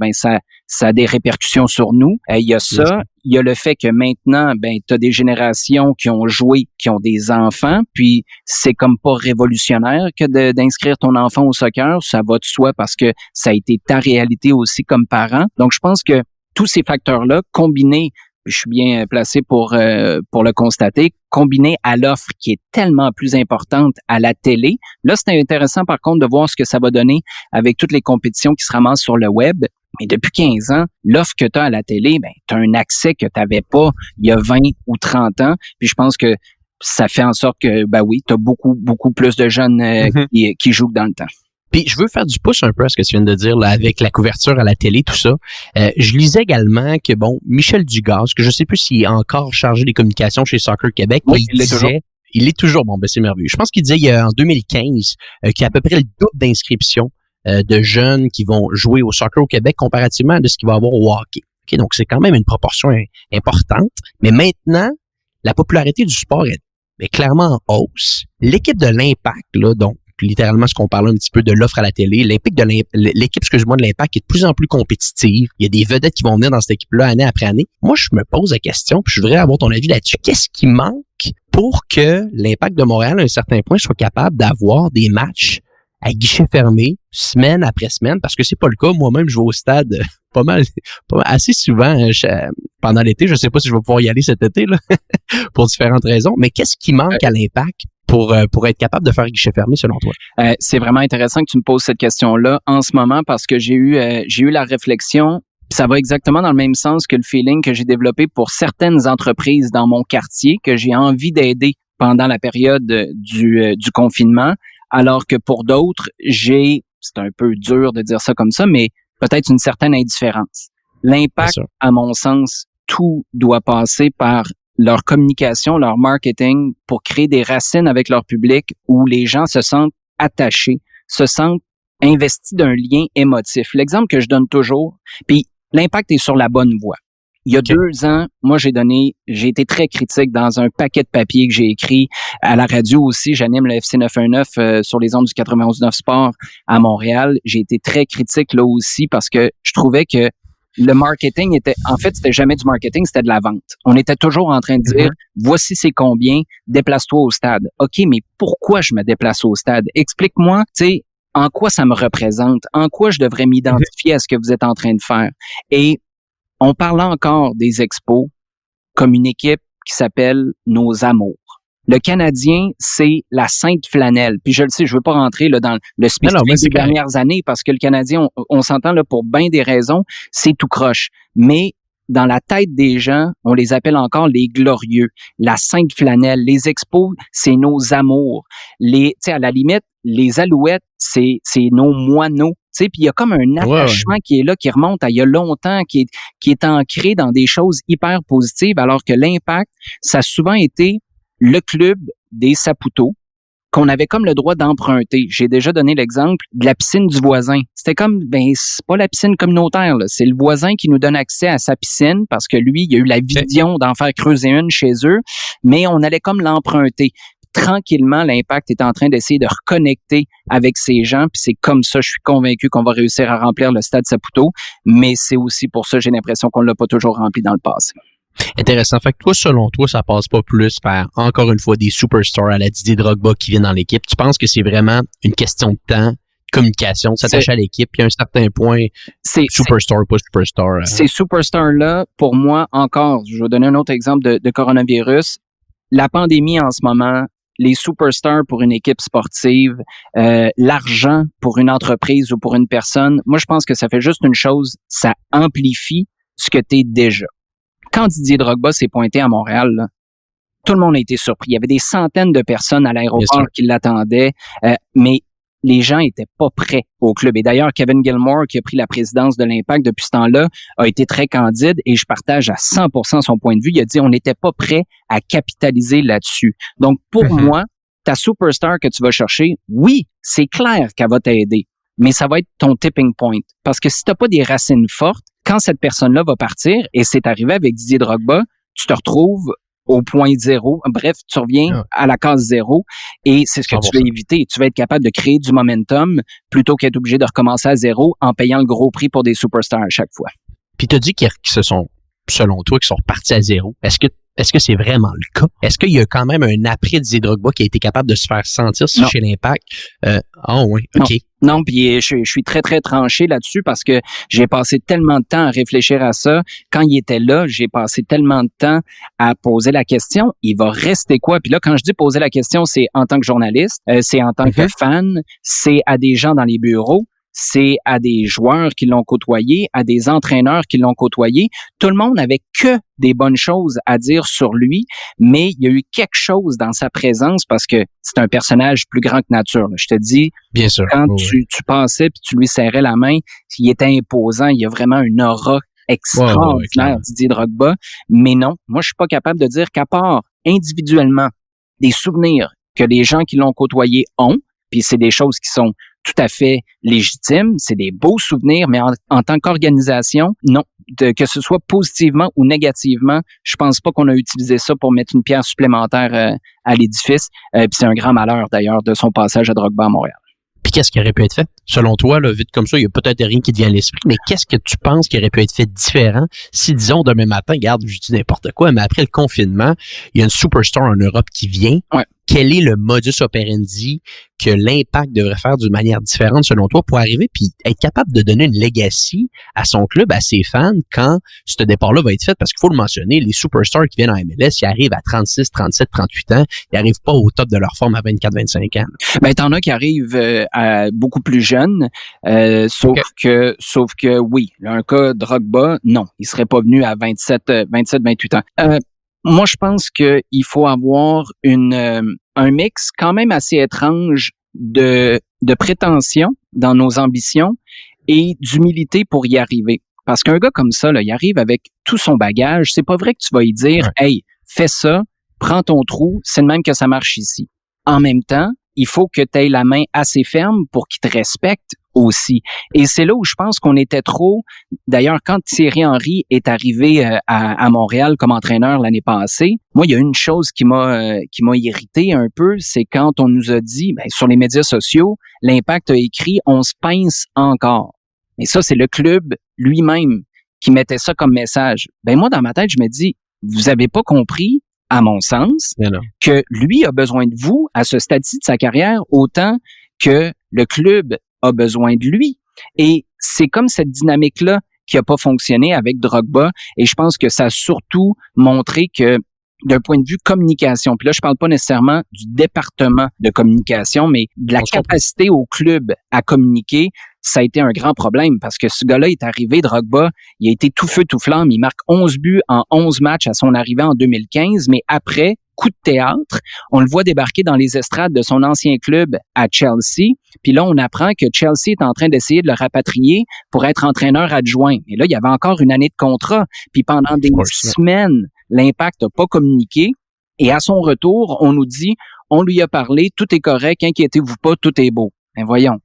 S1: ça a des répercussions sur nous. Il y a ça. Il y a le fait que maintenant, tu as des générations qui ont joué, qui ont des enfants, puis c'est comme pas révolutionnaire que d'inscrire ton enfant au soccer. Ça va de soi parce que ça a été ta réalité aussi comme parent. Donc, je pense que tous ces facteurs-là, combinés, je suis bien placé pour le constater, combiné à l'offre qui est tellement plus importante à la télé. Là, c'est intéressant par contre de voir ce que ça va donner avec toutes les compétitions qui se ramassent sur le web. Mais depuis 15 ans, l'offre que tu as à la télé, tu as un accès que tu n'avais pas il y a 20 ou 30 ans. Puis je pense que ça fait en sorte que, tu as beaucoup plus de jeunes qui jouent dans le temps.
S2: Puis je veux faire du pouce un peu à ce que tu viens de dire là, avec la couverture à la télé, tout ça. Je lisais également que, Michel Dugas, que je sais plus s'il est encore chargé des communications chez Soccer Québec, il est toujours. C'est merveilleux. Je pense qu'il disait en 2015 qu'il y a à peu près le double d'inscriptions de jeunes qui vont jouer au soccer au Québec comparativement à de ce qu'il va y avoir au hockey. Okay, donc c'est quand même une proportion importante. Mais maintenant, la popularité du sport est clairement en hausse. L'équipe de l'Impact, là, donc littéralement ce qu'on parlait un petit peu de l'offre à la télé. L'équipe de l'Impact est de plus en plus compétitive. Il y a des vedettes qui vont venir dans cette équipe-là année après année. Moi, je me pose la question, puis je voudrais avoir ton avis là-dessus. Qu'est-ce qui manque pour que l'Impact de Montréal, à un certain point, soit capable d'avoir des matchs à guichet fermé, semaine après semaine, parce que c'est pas le cas. Moi-même, je vais au stade pas mal assez souvent pendant l'été. Je sais pas si je vais pouvoir y aller cet été là, pour différentes raisons. Mais qu'est-ce qui manque à l'Impact pour être capable de faire guichet fermé selon toi?
S1: C'est vraiment intéressant que tu me poses cette question-là en ce moment parce que j'ai eu la réflexion. Ça va exactement dans le même sens que le feeling que j'ai développé pour certaines entreprises dans mon quartier que j'ai envie d'aider pendant la période du confinement, alors que pour d'autres, c'est un peu dur de dire ça comme ça, mais peut-être une certaine indifférence. L'impact, à mon sens, tout doit passer par leur communication, leur marketing pour créer des racines avec leur public où les gens se sentent attachés, se sentent investis d'un lien émotif. L'exemple que je donne toujours, puis l'impact est sur la bonne voie. Il y a 2 ans, moi, j'ai été très critique dans un paquet de papiers que j'ai écrit à la radio aussi. J'anime le FC 919 sur les ondes du 91.9 Sport à Montréal. J'ai été très critique là aussi parce que je trouvais que le marketing c'était jamais du marketing, c'était de la vente. On était toujours en train de dire, voici c'est combien, déplace-toi au stade. OK, mais pourquoi je me déplace au stade? Explique-moi, tu sais, en quoi ça me représente? En quoi je devrais m'identifier à ce que vous êtes en train de faire? Et on parle encore des expos comme une équipe qui s'appelle Nos Amours. Le Canadien, c'est la sainte flanelle. Puis je le sais, je veux pas rentrer là, dans le spécifique des dernières années parce que le Canadien, on s'entend là pour bien des raisons, c'est tout croche. Mais dans la tête des gens, on les appelle encore les glorieux, la sainte flanelle. Les expos, c'est nos amours. Tu sais, à la limite, les alouettes, c'est nos moineaux. Tu sais, puis il y a comme un attachement qui est là, qui remonte à il y a longtemps, qui est ancré dans des choses hyper positives, alors que l'Impact, ça a souvent été le club des Saputo qu'on avait comme le droit d'emprunter. J'ai déjà donné l'exemple de la piscine du voisin. C'était comme, c'est pas la piscine communautaire, là. C'est le voisin qui nous donne accès à sa piscine parce que lui, il a eu la vision d'en faire creuser une chez eux, mais on allait comme l'emprunter. Tranquillement, l'Impact est en train d'essayer de reconnecter avec ces gens, puis c'est comme ça, je suis convaincu qu'on va réussir à remplir le stade Saputo, mais c'est aussi pour ça, j'ai l'impression qu'on l'a pas toujours rempli dans le passé.
S2: Intéressant. Fait que toi, selon toi, ça passe pas plus par, encore une fois, des superstars à la Didier Drogba qui viennent dans l'équipe. Tu penses que c'est vraiment une question de temps, de communication, de s'attacher à l'équipe, puis à un certain point, superstar ou pas superstar?
S1: Ces superstars-là, pour moi, encore, je vais donner un autre exemple de coronavirus. La pandémie en ce moment, les superstars pour une équipe sportive, l'argent pour une entreprise ou pour une personne, moi, je pense que ça fait juste une chose, ça amplifie ce que tu es déjà. Quand Didier Drogba s'est pointé à Montréal, là, tout le monde a été surpris. Il y avait des centaines de personnes à l'aéroport qui l'attendaient, mais les gens étaient pas prêts au club. Et d'ailleurs, Kevin Gilmore, qui a pris la présidence de l'Impact depuis ce temps-là, a été très candide et je partage à 100% son point de vue. Il a dit on n'était pas prêt à capitaliser là-dessus. Donc, pour moi, ta superstar que tu vas chercher, oui, c'est clair qu'elle va t'aider, mais ça va être ton tipping point. Parce que si t'as pas des racines fortes, quand cette personne-là va partir, et c'est arrivé avec Didier Drogba, tu te retrouves au point 0. Bref, tu reviens à la case 0 et c'est ce que 100%. Tu veux éviter. Tu vas être capable de créer du momentum plutôt qu'être obligé de recommencer à 0 en payant le gros prix pour des superstars à chaque fois.
S2: Puis tu as dit qu'ils se sont, selon toi, qu'ils sont repartis à 0. Est-ce que c'est vraiment le cas? Est-ce qu'il y a quand même un après Didier Drogba qui a été capable de se faire sentir chez l'Impact? Oui, OK.
S1: Non, puis je suis très, très tranché là-dessus parce que j'ai passé tellement de temps à réfléchir à ça. Quand il était là, j'ai passé tellement de temps à poser la question, il va rester quoi? Puis là, quand je dis poser la question, c'est en tant que journaliste, c'est en tant que fan, c'est à des gens dans les bureaux, c'est à des joueurs qui l'ont côtoyé, à des entraîneurs qui l'ont côtoyé. Tout le monde n'avait que des bonnes choses à dire sur lui, mais il y a eu quelque chose dans sa présence parce que c'est un personnage plus grand que nature. Là. Je te dis,
S2: bien sûr,
S1: quand tu passais puis tu lui serrais la main, il était imposant. Il y a vraiment une aura extraordinaire, Didier Drogba. Mais non, moi, je suis pas capable de dire qu'à part individuellement des souvenirs que les gens qui l'ont côtoyé ont, puis c'est des choses qui sont tout à fait légitimes, c'est des beaux souvenirs, mais en tant qu'organisation, non, que ce soit positivement ou négativement, je pense pas qu'on a utilisé ça pour mettre une pierre supplémentaire à l'édifice. Puis c'est un grand malheur d'ailleurs de son passage à Drogba à Montréal.
S2: Puis qu'est-ce qui aurait pu être fait? Selon toi, là, vite comme ça, il y a peut-être rien qui te vient à l'esprit, mais qu'est-ce que tu penses qui aurait pu être fait différent si, disons, demain matin, regarde, je dis n'importe quoi, mais après le confinement, il y a une superstar en Europe qui vient.
S1: Ouais.
S2: Quel est le modus operandi que l'Impact devrait faire d'une manière différente selon toi pour arriver puis être capable de donner une legacy à son club, à ses fans quand ce départ-là va être fait? Parce qu'il faut le mentionner, les superstars qui viennent en MLS, ils arrivent à 36, 37, 38 ans, ils n'arrivent pas au top de leur forme à 24, 25 ans.
S1: Ben, t'en as qui arrivent à beaucoup plus jeunes, sauf que oui, un cas Drogba, non, il serait pas venu à 27, 28 ans. Moi, je pense que il faut avoir un mix quand même assez étrange de prétention dans nos ambitions et d'humilité pour y arriver. Parce qu'un gars comme ça, là, il arrive avec tout son bagage. C'est pas vrai que tu vas lui dire, hey, fais ça, prends ton trou, c'est le même que ça marche ici. En même temps, il faut que tu aies la main assez ferme pour qu'il te respecte aussi. Et c'est là où je pense qu'on était trop... D'ailleurs, quand Thierry Henry est arrivé à Montréal comme entraîneur l'année passée, moi, il y a une chose qui m'a irrité un peu, c'est quand on nous a dit, sur les médias sociaux, l'Impact a écrit « On se pince encore ». Et ça, c'est le club lui-même qui mettait ça comme message. Moi, dans ma tête, je me dis, vous avez pas compris, à mon sens, que lui a besoin de vous à ce stade-ci de sa carrière autant que le club a besoin de lui. Et c'est comme cette dynamique-là qui a pas fonctionné avec Drogba. Et je pense que ça a surtout montré que d'un point de vue communication, puis là, je parle pas nécessairement du département de communication, mais de la capacité au club à communiquer, ça a été un grand problème parce que ce gars-là est arrivé, Drogba, il a été tout feu, tout flamme, il marque 11 buts en 11 matchs à son arrivée en 2015, mais après, coup de théâtre, on le voit débarquer dans les estrades de son ancien club à Chelsea, puis là, on apprend que Chelsea est en train d'essayer de le rapatrier pour être entraîneur adjoint. Et là, il y avait encore une année de contrat, puis pendant des semaines, l'Impact n'a pas communiqué. Et à son retour, on nous dit, on lui a parlé, tout est correct, inquiétez-vous pas, tout est beau. Voyons,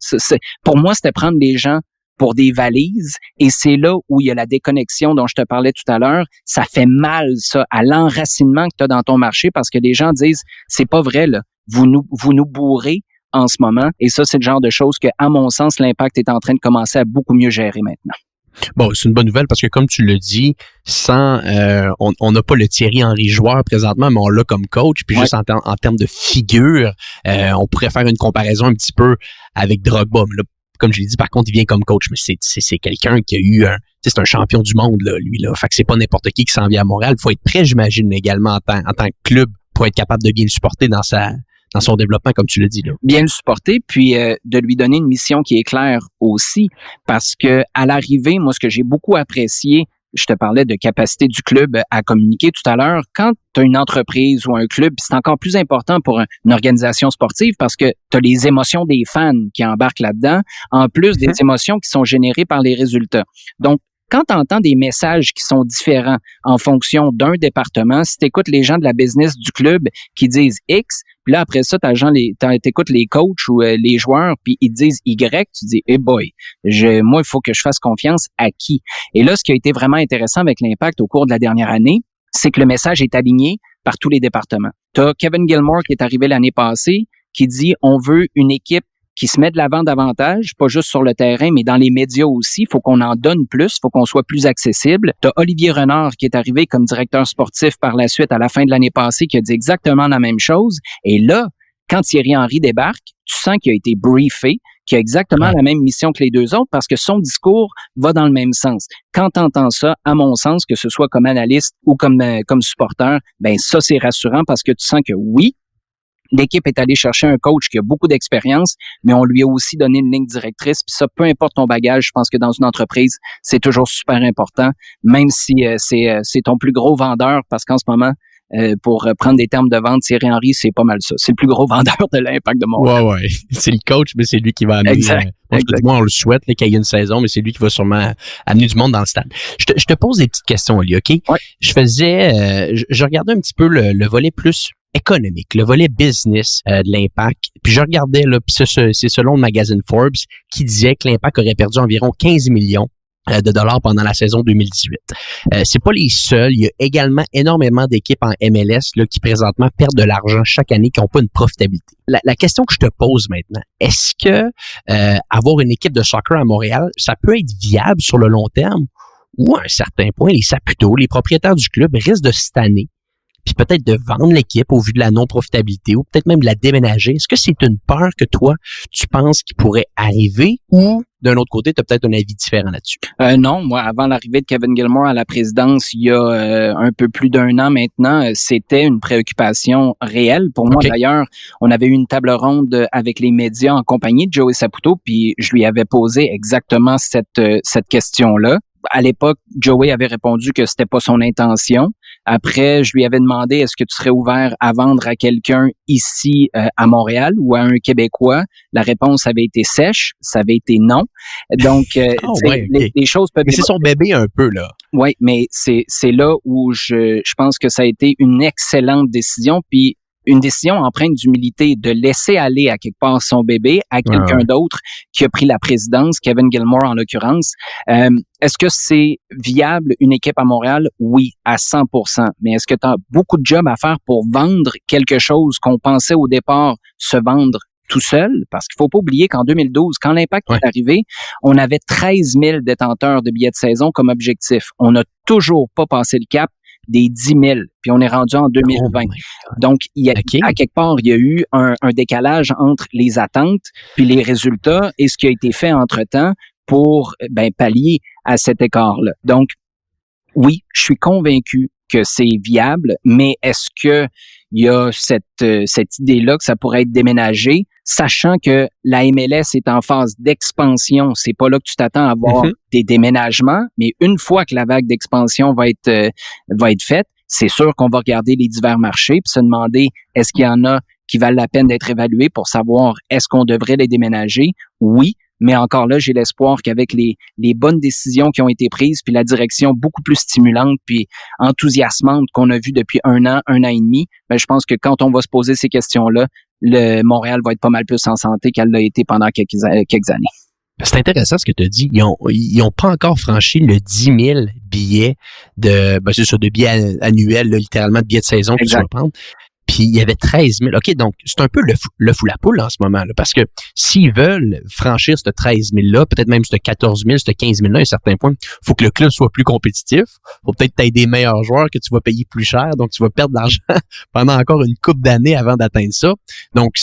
S1: pour moi, c'était prendre les gens pour des valises. Et c'est là où il y a la déconnexion dont je te parlais tout à l'heure. Ça fait mal, ça, à l'enracinement que tu as dans ton marché parce que les gens disent, c'est pas vrai, là. Vous nous bourrez en ce moment. Et ça, c'est le genre de choses que, à mon sens, l'Impact est en train de commencer à beaucoup mieux gérer maintenant.
S2: Bon, c'est une bonne nouvelle parce que comme tu le dis, on n'a pas le Thierry Henry joueur présentement, mais on l'a comme coach. Puis juste en termes de figure, on pourrait faire une comparaison un petit peu avec Drogba. Mais là, comme je l'ai dit, par contre, il vient comme coach, mais c'est quelqu'un qui a eu c'est un champion du monde, là, lui, là. Fait que c'est pas n'importe qui s'en vient à Montréal. Il faut être prêt, j'imagine, également en tant que club pour être capable de bien le supporter dans son développement, comme tu l'as dit, là.
S1: Bien le supporter, puis de lui donner une mission qui est claire aussi, parce que à l'arrivée, moi, ce que j'ai beaucoup apprécié, je te parlais de capacité du club à communiquer tout à l'heure, quand tu as une entreprise ou un club, c'est encore plus important pour une organisation sportive parce que tu as les émotions des fans qui embarquent là-dedans, en plus des émotions qui sont générées par les résultats. Donc, quand tu entends des messages qui sont différents en fonction d'un département, si tu écoutes les gens de la business du club qui disent X, puis là, après ça, t'écoutes les coachs ou les joueurs, puis ils disent Y, tu dis, hey boy, moi, il faut que je fasse confiance à qui? Et là, ce qui a été vraiment intéressant avec l'Impact au cours de la dernière année, c'est que le message est aligné par tous les départements. Tu as Kevin Gilmore qui est arrivé l'année passée, qui dit, on veut une équipe qui se met de l'avant davantage, pas juste sur le terrain, mais dans les médias aussi. Il faut qu'on en donne plus, il faut qu'on soit plus accessible. Tu as Olivier Renard qui est arrivé comme directeur sportif par la suite à la fin de l'année passée, qui a dit exactement la même chose. Et là, quand Thierry Henry débarque, tu sens qu'il a été briefé, qu'il a exactement la même mission que les deux autres parce que son discours va dans le même sens. Quand tu entends ça, à mon sens, que ce soit comme analyste ou comme supporter, ben ça, c'est rassurant parce que tu sens que oui, l'équipe est allée chercher un coach qui a beaucoup d'expérience, mais on lui a aussi donné une ligne directrice. Puis ça, peu importe ton bagage, je pense que dans une entreprise, c'est toujours super important, même si c'est ton plus gros vendeur, parce qu'en ce moment, pour prendre des termes de vente, Thierry Henry, c'est pas mal ça. C'est le plus gros vendeur de l'Impact de Montréal.
S2: Ouais. C'est le coach, mais c'est lui qui va amener...
S1: Exact.
S2: Moi, on le souhaite qu'il y ait une saison, mais c'est lui qui va sûrement amener du monde dans le stade. Je te pose des petites questions, Oli, OK?
S1: Ouais.
S2: Je regardais un petit peu le volet plus économique, le volet business de l'Impact. Puis je regardais, là, puis c'est selon le magazine Forbes, qui disait que l'Impact aurait perdu environ 15 millions de dollars pendant la saison 2018. C'est pas les seuls. Il y a également énormément d'équipes en MLS là, qui présentement perdent de l'argent chaque année, qui n'ont pas une profitabilité. La question que je te pose maintenant, est-ce que avoir une équipe de soccer à Montréal, ça peut être viable sur le long terme ou à un certain point, les Saputo, les propriétaires du club risquent de se tanner puis peut-être de vendre l'équipe au vu de la non-profitabilité ou peut-être même de la déménager? Est-ce que c'est une peur que toi, tu penses qu'il pourrait arriver ou d'un autre côté, tu as peut-être un avis différent là-dessus?
S1: Non, moi, avant l'arrivée de Kevin Gilmore à la présidence, il y a un peu plus d'un an maintenant, c'était une préoccupation réelle. Pour moi, d'ailleurs, on avait eu une table ronde avec les médias en compagnie de Joey Saputo, puis je lui avais posé exactement cette question-là. À l'époque, Joey avait répondu que c'était pas son intention. Après, je lui avais demandé est-ce que tu serais ouvert à vendre à quelqu'un ici à Montréal ou à un Québécois. La réponse avait été sèche, ça avait été non. Donc, les choses peuvent.
S2: Mais c'est son bébé un peu là.
S1: Oui, mais c'est là où je pense que ça a été une excellente décision. Puis une décision empreinte d'humilité, de laisser aller à quelque part son bébé à quelqu'un d'autre qui a pris la présidence, Kevin Gilmore en l'occurrence. Est-ce que c'est viable une équipe à Montréal? Oui, à 100%. Mais est-ce que tu as beaucoup de job à faire pour vendre quelque chose qu'on pensait au départ se vendre tout seul? Parce qu'il faut pas oublier qu'en 2012, quand l'Impact est arrivé, on avait 13 000 détenteurs de billets de saison comme objectif. On n'a toujours pas passé le cap des 10 000, puis on est rendu en 2020. Donc, à quelque part, il y a eu un décalage entre les attentes puis les résultats et ce qui a été fait entre-temps pour pallier à cet écart-là. Donc, oui, je suis convaincu que c'est viable, mais est-ce que il y a cette idée-là que ça pourrait être déménagé, sachant que la MLS est en phase d'expansion. C'est pas là que tu t'attends à avoir des déménagements, mais une fois que la vague d'expansion va être faite, c'est sûr qu'on va regarder les divers marchés puis se demander est-ce qu'il y en a qui valent la peine d'être évalués pour savoir est-ce qu'on devrait les déménager? Oui. Mais encore là, j'ai l'espoir qu'avec les bonnes décisions qui ont été prises, puis la direction beaucoup plus stimulante, puis enthousiasmante qu'on a vue depuis un an et demi, je pense que quand on va se poser ces questions-là, le Montréal va être pas mal plus en santé qu'elle l'a été pendant quelques années.
S2: C'est intéressant ce que tu as dit. Ils ont pas encore franchi le 10 000 billets de billets annuels, là, littéralement de billets de saison que tu vas prendre. Puis il y avait 13 000. OK, donc c'est un peu le fou la poule en ce moment, là, parce que s'ils veulent franchir ce 13 000-là, peut-être même ce 14 000, ce 15 000-là, à un certain point, il faut que le club soit plus compétitif. Faut peut-être t'aider des meilleurs joueurs que tu vas payer plus cher, donc tu vas perdre de l'argent pendant encore une couple d'années avant d'atteindre ça. Donc,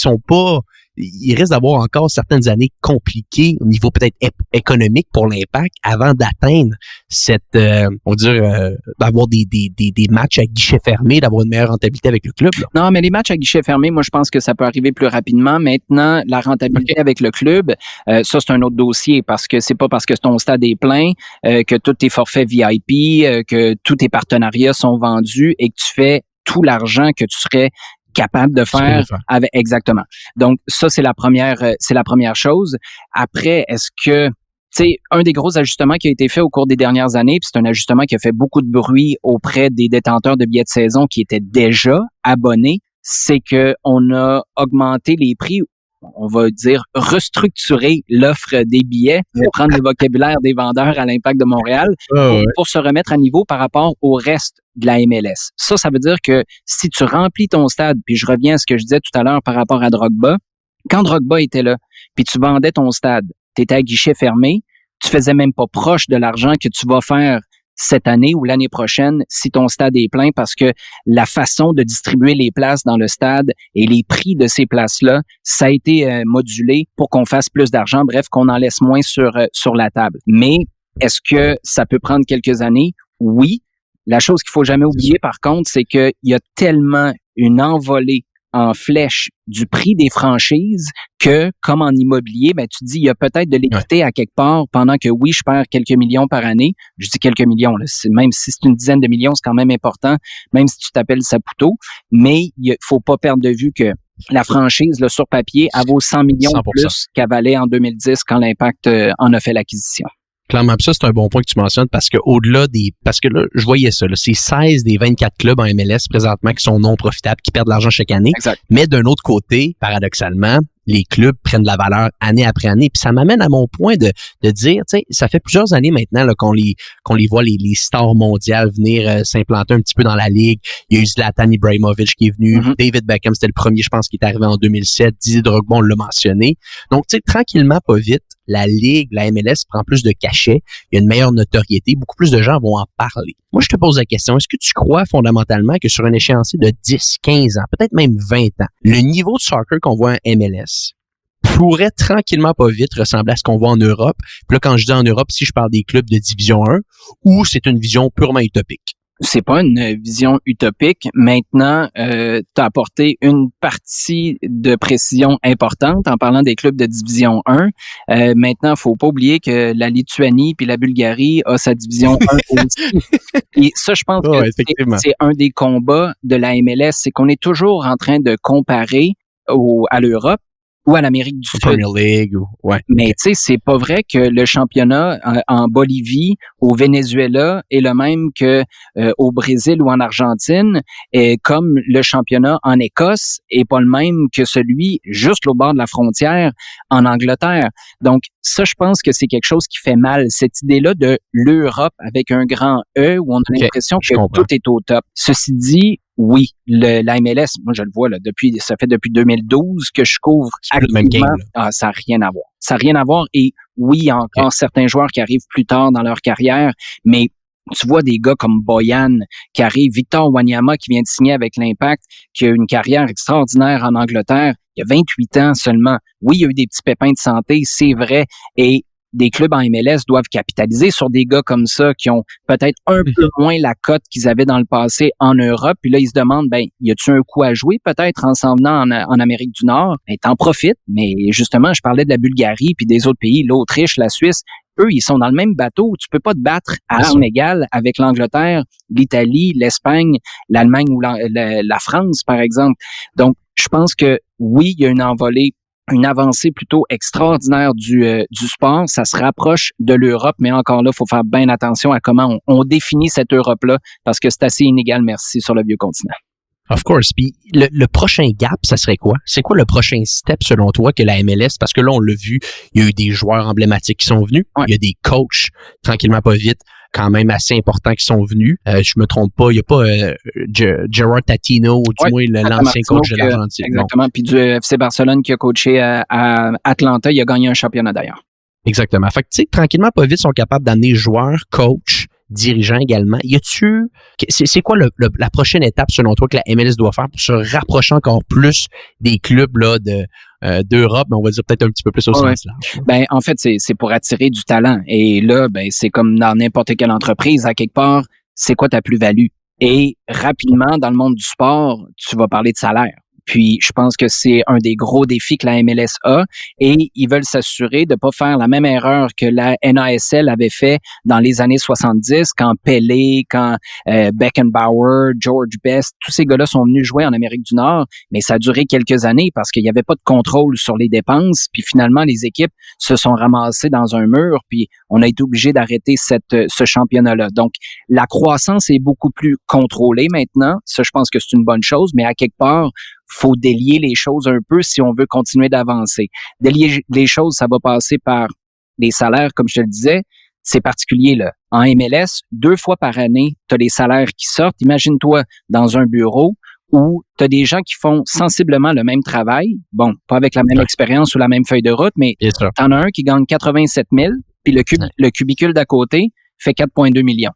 S2: il risque d'avoir encore certaines années compliquées au niveau peut-être économique pour l'Impact avant d'atteindre d'avoir des matchs à guichet fermé, d'avoir une meilleure rentabilité avec le club, là.
S1: Non, mais les matchs à guichet fermé, moi, je pense que ça peut arriver plus rapidement. Maintenant, la rentabilité avec le club, ça, c'est un autre dossier parce que c'est pas parce que ton stade est plein que tous tes forfaits VIP, que tous tes partenariats sont vendus et que tu fais tout l'argent que tu serais capable de faire avec exactement. Donc ça c'est la première chose. Après, est-ce que un des gros ajustements qui a été fait au cours des dernières années, puis c'est un ajustement qui a fait beaucoup de bruit auprès des détenteurs de billets de saison qui étaient déjà abonnés, c'est que on a augmenté les prix, on va dire restructurer l'offre des billets pour prendre le vocabulaire des vendeurs à l'Impact de Montréal pour se remettre à niveau par rapport au reste de la MLS. Ça veut dire que si tu remplis ton stade, puis je reviens à ce que je disais tout à l'heure par rapport à Drogba, quand Drogba était là, puis tu vendais ton stade, tu étais à guichet fermé, tu faisais même pas proche de l'argent que tu vas faire cette année ou l'année prochaine si ton stade est plein parce que la façon de distribuer les places dans le stade et les prix de ces places-là, ça a été modulé pour qu'on fasse plus d'argent, bref, qu'on en laisse moins sur la table. Mais est-ce que ça peut prendre quelques années? Oui. La chose qu'il faut jamais oublier, par contre, c'est qu'il y a tellement une envolée en flèche du prix des franchises que, comme en immobilier, tu dis, il y a peut-être de l'équité à quelque part pendant que, oui, je perds quelques millions par année. Je dis quelques millions, là. Même si c'est une dizaine de millions, c'est quand même important, même si tu t'appelles Saputo. Mais il faut pas perdre de vue que la franchise, là, sur papier, elle vaut 100 millions 100%. Plus qu'elle valait en 2010 quand l'Impact en a fait l'acquisition.
S2: Clairement, ça, c'est un bon point que tu mentionnes parce que parce que là, je voyais ça, là, c'est 16 des 24 clubs en MLS présentement qui sont non profitables, qui perdent de l'argent chaque année.
S1: Exact.
S2: Mais d'un autre côté, paradoxalement, les clubs prennent de la valeur année après année. Puis ça m'amène à mon point de dire, tu sais, ça fait plusieurs années maintenant là, qu'on les voit, les stars mondiales venir s'implanter un petit peu dans la ligue. Il y a eu Zlatan Ibrahimovic qui est venu. David Beckham, c'était le premier, je pense, qui est arrivé en 2007. Didier Drogba, on l'a mentionné. Donc, tu sais, tranquillement, pas vite, la Ligue, la MLS prend plus de cachet. Il y a une meilleure notoriété. Beaucoup plus de gens vont en parler. Moi, je te pose la question, est-ce que tu crois fondamentalement que sur un échéancier de 10, 15 ans, peut-être même 20 ans, le niveau de soccer qu'on voit en MLS pourrait tranquillement pas vite ressembler à ce qu'on voit en Europe? Puis là, quand je dis en Europe, si je parle des clubs de Division 1, ou c'est une vision purement utopique?
S1: C'est pas une vision utopique. Maintenant, tu as apporté une partie de précision importante en parlant des clubs de Division 1. Maintenant, faut pas oublier que la Lituanie puis la Bulgarie a sa Division 1 aussi. Et ça, je pense que c'est un des combats de la MLS, c'est qu'on est toujours en train de comparer à l'Europe ou à l'Amérique du Sud.
S2: Premier League.
S1: Mais tu sais, c'est pas vrai que le championnat en Bolivie, au Venezuela est le même que au Brésil ou en Argentine, et comme le championnat en Écosse est pas le même que celui juste au bord de la frontière en Angleterre. Donc ça, je pense que c'est quelque chose qui fait mal, cette idée-là de l'Europe avec un grand E où on a l'impression que tout est au top. Ceci dit, oui, la MLS, moi je le vois là, ça fait depuis 2012 que je couvre activement. Ça n'a rien à voir. Ça n'a rien à voir. Et oui, il y a encore certains joueurs qui arrivent plus tard dans leur carrière, mais tu vois des gars comme Boyan qui arrive, Victor Wanyama qui vient de signer avec l'Impact, qui a une carrière extraordinaire en Angleterre. Il y a 28 ans seulement. Oui, il y a eu des petits pépins de santé, c'est vrai. Et des clubs en MLS doivent capitaliser sur des gars comme ça qui ont peut-être un peu moins la cote qu'ils avaient dans le passé en Europe. Puis là, ils se demandent, y a-tu un coup à jouer peut-être en s'en venant en Amérique du Nord? T'en profites. Mais justement, je parlais de la Bulgarie puis des autres pays, l'Autriche, la Suisse. Eux, ils sont dans le même bateau. Tu peux pas te battre à armes égales avec l'Angleterre, l'Italie, l'Espagne, l'Allemagne ou la France, par exemple. Donc, je pense que oui, il y a une avancée plutôt extraordinaire du sport. Ça se rapproche de l'Europe, mais encore là, il faut faire bien attention à comment on définit cette Europe-là, parce que c'est assez inégal, merci, sur le vieux continent.
S2: Of course. Puis le prochain gap, ça serait quoi? C'est quoi le prochain step selon toi que la MLS? Parce que là, on l'a vu, il y a eu des joueurs emblématiques qui sont venus. Ouais. Il y a des coachs, tranquillement pas vite, quand même assez importants qui sont venus. Je me trompe pas, il y a pas Gerard Tatino, ou du moins l'ancien coach de l'Argentine.
S1: Exactement. Puis du FC Barcelone qui a coaché à Atlanta, il a gagné un championnat d'ailleurs.
S2: Exactement. Fait que tu sais, tranquillement pas vite, sont capables d'amener joueurs, coachs, dirigeants également. C'est quoi la prochaine étape selon toi que la MLS doit faire pour se rapprocher encore plus des clubs là d'Europe, mais on va dire peut-être un petit peu plus au sens large?
S1: En fait, c'est pour attirer du talent. Et là, c'est comme dans n'importe quelle entreprise, à quelque part, c'est quoi ta plus-value? Et rapidement, dans le monde du sport, tu vas parler de salaire. Puis, je pense que c'est un des gros défis que la MLS a et ils veulent s'assurer de pas faire la même erreur que la NASL avait fait dans les années 70 quand Pelé, quand Beckenbauer, George Best, tous ces gars-là sont venus jouer en Amérique du Nord, mais ça a duré quelques années parce qu'il n'y avait pas de contrôle sur les dépenses. Puis finalement, les équipes se sont ramassées dans un mur puis on a été obligé d'arrêter ce championnat-là. Donc, la croissance est beaucoup plus contrôlée maintenant. Ça, je pense que c'est une bonne chose, mais à quelque part, faut délier les choses un peu si on veut continuer d'avancer. Délier les choses, ça va passer par les salaires, comme je te le disais. C'est particulier, là. En MLS, 2 fois par année, tu as les salaires qui sortent. Imagine-toi dans un bureau où tu as des gens qui font sensiblement le même travail. Bon, pas avec la même expérience ou la même feuille de route, mais tu en as un qui gagne 87 000, puis le cubicule d'à côté fait 4,2 millions.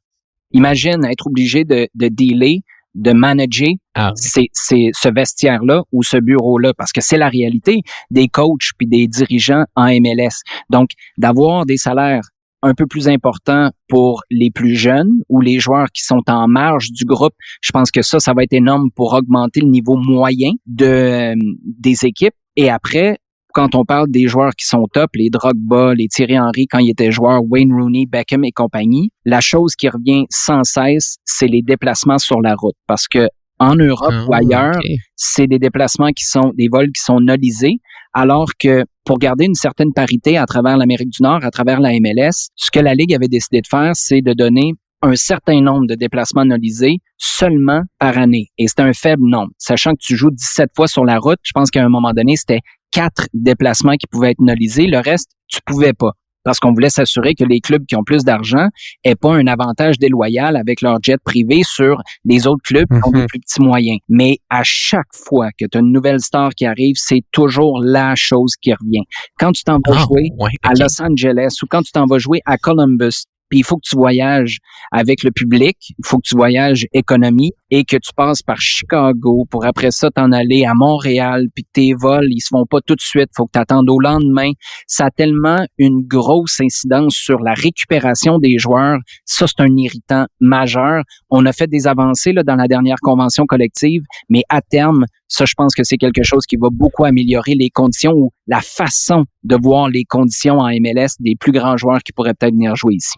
S1: Imagine être obligé de dealer, de manager ce vestiaire-là ou ce bureau-là, parce que c'est la réalité des coachs puis des dirigeants en MLS. Donc, d'avoir des salaires un peu plus importants pour les plus jeunes ou les joueurs qui sont en marge du groupe, je pense que ça va être énorme pour augmenter le niveau moyen des équipes. Et après, quand on parle des joueurs qui sont top, les Drogba, les Thierry Henry quand il était joueur, Wayne Rooney, Beckham et compagnie, la chose qui revient sans cesse, c'est les déplacements sur la route. Parce que en Europe ou ailleurs, c'est des déplacements des vols qui sont nolisés, alors que pour garder une certaine parité à travers l'Amérique du Nord, à travers la MLS, ce que la Ligue avait décidé de faire, c'est de donner un certain nombre de déplacements nolisés seulement par année. Et c'était un faible nombre. Sachant que tu joues 17 fois sur la route, je pense qu'à un moment donné, c'était 4 déplacements qui pouvaient être nolisés. Le reste, tu pouvais pas. Parce qu'on voulait s'assurer que les clubs qui ont plus d'argent aient pas un avantage déloyal avec leur jet privé sur les autres clubs qui ont des plus petits moyens. Mais à chaque fois que tu as une nouvelle star qui arrive, c'est toujours la chose qui revient. Quand tu t'en vas jouer à Los Angeles ou quand tu t'en vas jouer à Columbus, puis il faut que tu voyages avec le public, il faut que tu voyages économie et que tu passes par Chicago pour après ça t'en aller à Montréal, puis que tes vols, ils se font pas tout de suite, faut que tu attendes au lendemain. Ça a tellement une grosse incidence sur la récupération des joueurs. Ça, c'est un irritant majeur. On a fait des avancées là, dans la dernière convention collective, mais à terme, ça, je pense que c'est quelque chose qui va beaucoup améliorer les conditions ou la façon de voir les conditions en MLS des plus grands joueurs qui pourraient peut-être venir jouer ici.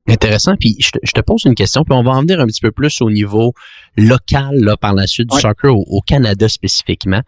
S2: Intéressant. Puis je te pose une question, puis on va en venir un petit peu plus au niveau local là, par la suite du soccer au Canada spécifiquement.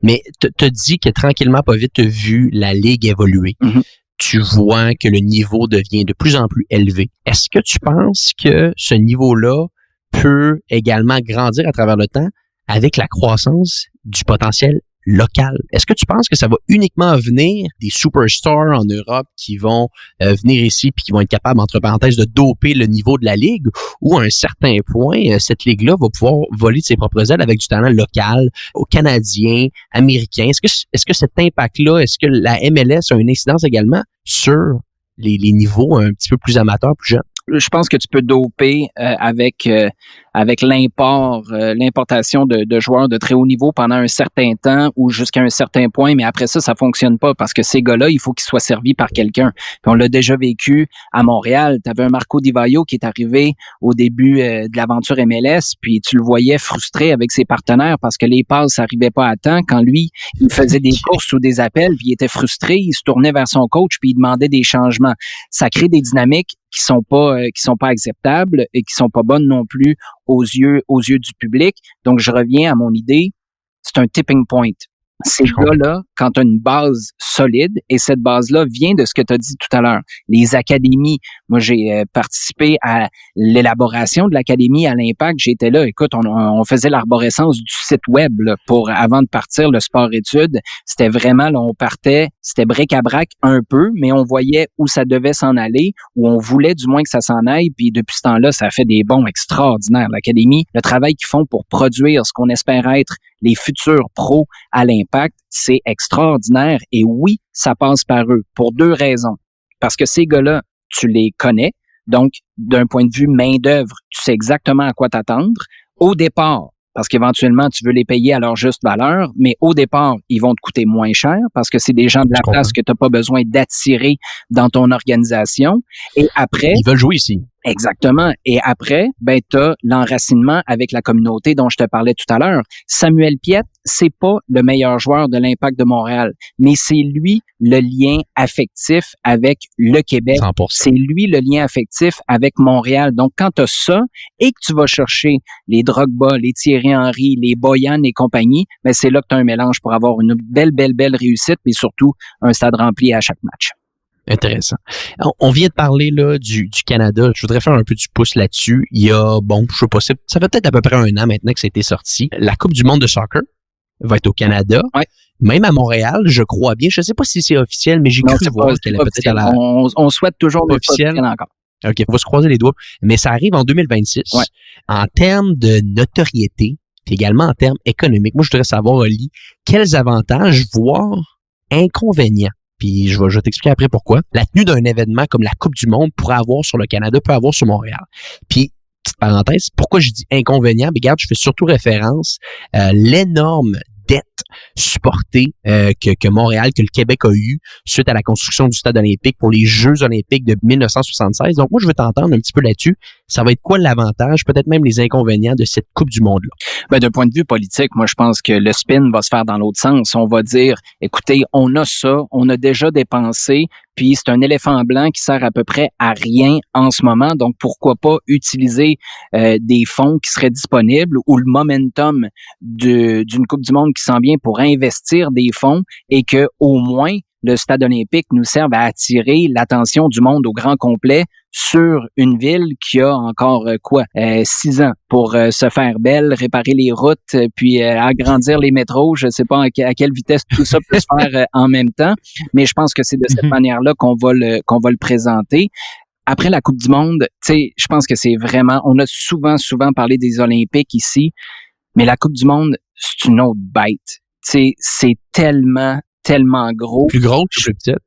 S2: Mais t'as dit que tranquillement, pas vite, t'as vu la Ligue évoluer.
S1: Mm-hmm.
S2: Tu vois que le niveau devient de plus en plus élevé. Est-ce que tu penses que ce niveau-là peut également grandir à travers le temps avec la croissance du potentiel local? Est-ce que tu penses que ça va uniquement venir des superstars en Europe qui vont venir ici puis qui vont être capables, entre parenthèses, de doper le niveau de la Ligue, ou à un certain point, cette Ligue-là va pouvoir voler de ses propres ailes avec du talent local, Canadien, Américain? Est-ce que cet impact-là, est-ce que la MLS a une incidence également sur les niveaux un petit peu plus amateurs, plus jeunes?
S1: Je pense que tu peux doper avec l'importation de joueurs de très haut niveau pendant un certain temps ou jusqu'à un certain point, mais après ça fonctionne pas parce que ces gars-là, il faut qu'ils soient servis par quelqu'un. Puis on l'a déjà vécu à Montréal. Tu avais un Marco Di Vaio qui est arrivé au début de l'aventure MLS, puis tu le voyais frustré avec ses partenaires parce que les passes n'arrivaient pas à temps. Quand lui, il faisait des courses ou des appels, puis il était frustré, il se tournait vers son coach puis il demandait des changements. Ça crée des dynamiques qui sont pas acceptables et qui sont pas bonnes non plus aux yeux du public. Donc je reviens à mon idée, c'est un tipping point. Ces gars-là, quand tu as une base solide, et cette base-là vient de ce que tu as dit tout à l'heure, les académies. Moi, j'ai participé à l'élaboration de l'académie à l'Impact. J'étais là, écoute, on faisait l'arborescence du site web là, pour avant de partir le sport-études. C'était vraiment, là, on partait, c'était bric-à-brac un peu, mais on voyait où ça devait s'en aller, où on voulait du moins que ça s'en aille. Puis depuis ce temps-là, ça a fait des bons extraordinaires. L'académie, le travail qu'ils font pour produire ce qu'on espère être les futurs pros à l'Impact, c'est extraordinaire. Et oui, ça passe par eux pour 2 raisons. Parce que ces gars-là, tu les connais. Donc, d'un point de vue main-d'œuvre, tu sais exactement à quoi t'attendre. Au départ, parce qu'éventuellement, tu veux les payer à leur juste valeur, mais au départ, ils vont te coûter moins cher parce que c'est des gens de la place que tu n'as pas besoin d'attirer dans ton organisation. Et après...
S2: Ils veulent jouer ici.
S1: Exactement. Et après, ben, t'as l'enracinement avec la communauté dont je te parlais tout à l'heure. Samuel Piette, c'est pas le meilleur joueur de l'Impact de Montréal, mais c'est lui le lien affectif avec le Québec.
S2: 100%.
S1: C'est lui le lien affectif avec Montréal. Donc, quand t'as ça et que tu vas chercher les Drogba, les Thierry Henry, les Boyan et compagnie, ben, c'est là que t'as un mélange pour avoir une belle réussite, mais surtout un stade rempli à chaque match.
S2: Intéressant. On vient de parler là du Canada. Je voudrais faire un peu du pouce là-dessus. Il y a, je sais pas, ça fait peut-être à peu près 1 an maintenant que ça a été sorti. La Coupe du monde de soccer va être au Canada.
S1: Ouais.
S2: Même à Montréal, je crois bien. Je sais pas si c'est officiel, mais j'ai cru voir qu'elle est peut-être à la...
S1: On souhaite toujours
S2: pas officiel encore. OK, on va se croiser les doigts. Mais ça arrive en 2026. Ouais. En termes de notoriété, puis également en termes économiques. Moi, je voudrais savoir, Oli, quels avantages, voire inconvénients, puis je vais t'expliquer après pourquoi, la tenue d'un événement comme la Coupe du monde pourrait avoir sur le Canada, peut avoir sur Montréal. Puis, petite parenthèse, pourquoi je dis inconvénient? Mais regarde, je fais surtout référence à l'énorme dette supportée que Montréal, que le Québec a eu suite à la construction du stade olympique pour les Jeux olympiques de 1976. Donc, moi, je veux t'entendre un petit peu là-dessus. Ça va être quoi l'avantage, peut-être même les inconvénients de cette Coupe du monde-là?
S1: Ben, d'un point de vue politique, moi, je pense que le spin va se faire dans l'autre sens. On va dire, écoutez, on a ça, on a déjà dépensé, puis c'est un éléphant blanc qui sert à peu près à rien en ce moment. Donc, pourquoi pas utiliser des fonds qui seraient disponibles ou le momentum d'une Coupe du monde qui s'en vient pour investir des fonds et que au moins le stade olympique nous serve à attirer l'attention du monde au grand complet sur une ville qui a encore 6 ans pour se faire belle, réparer les routes, puis agrandir les métros. Je sais pas à quelle vitesse tout ça peut se faire en même temps, mais je pense que c'est de cette manière-là qu'on va le présenter. Après la Coupe du Monde, tu sais, je pense que c'est vraiment, on a souvent parlé des Olympiques ici, mais la Coupe du Monde, c'est une autre bête. Tu sais, c'est tellement gros.
S2: Plus gros ou plus petite?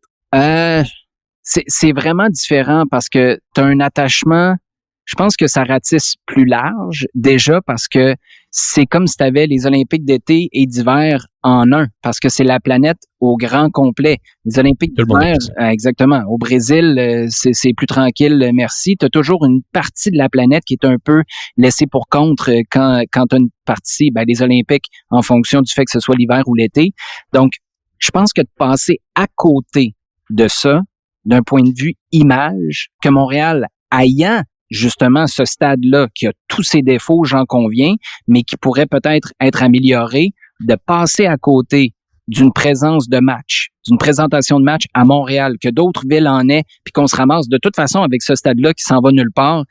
S1: C'est vraiment différent parce que tu as un attachement, je pense que ça ratisse plus large déjà parce que c'est comme si tu avais les Olympiques d'été et d'hiver en un parce que c'est la planète au grand complet. Les Olympiques d'hiver, exactement. Au Brésil, c'est plus tranquille, merci. Tu as toujours une partie de la planète qui est un peu laissée pour compte quand tu as une partie des Olympiques en fonction du fait que ce soit l'hiver ou l'été. Donc, je pense que de passer à côté de ça, d'un point de vue image, que Montréal, ayant justement ce stade-là qui a tous ses défauts, j'en conviens, mais qui pourrait peut-être être amélioré, de passer à côté d'une présence de match, d'une présentation de match à Montréal, que d'autres villes en aient, puis qu'on se ramasse de toute façon avec ce stade-là qui s'en va nulle part,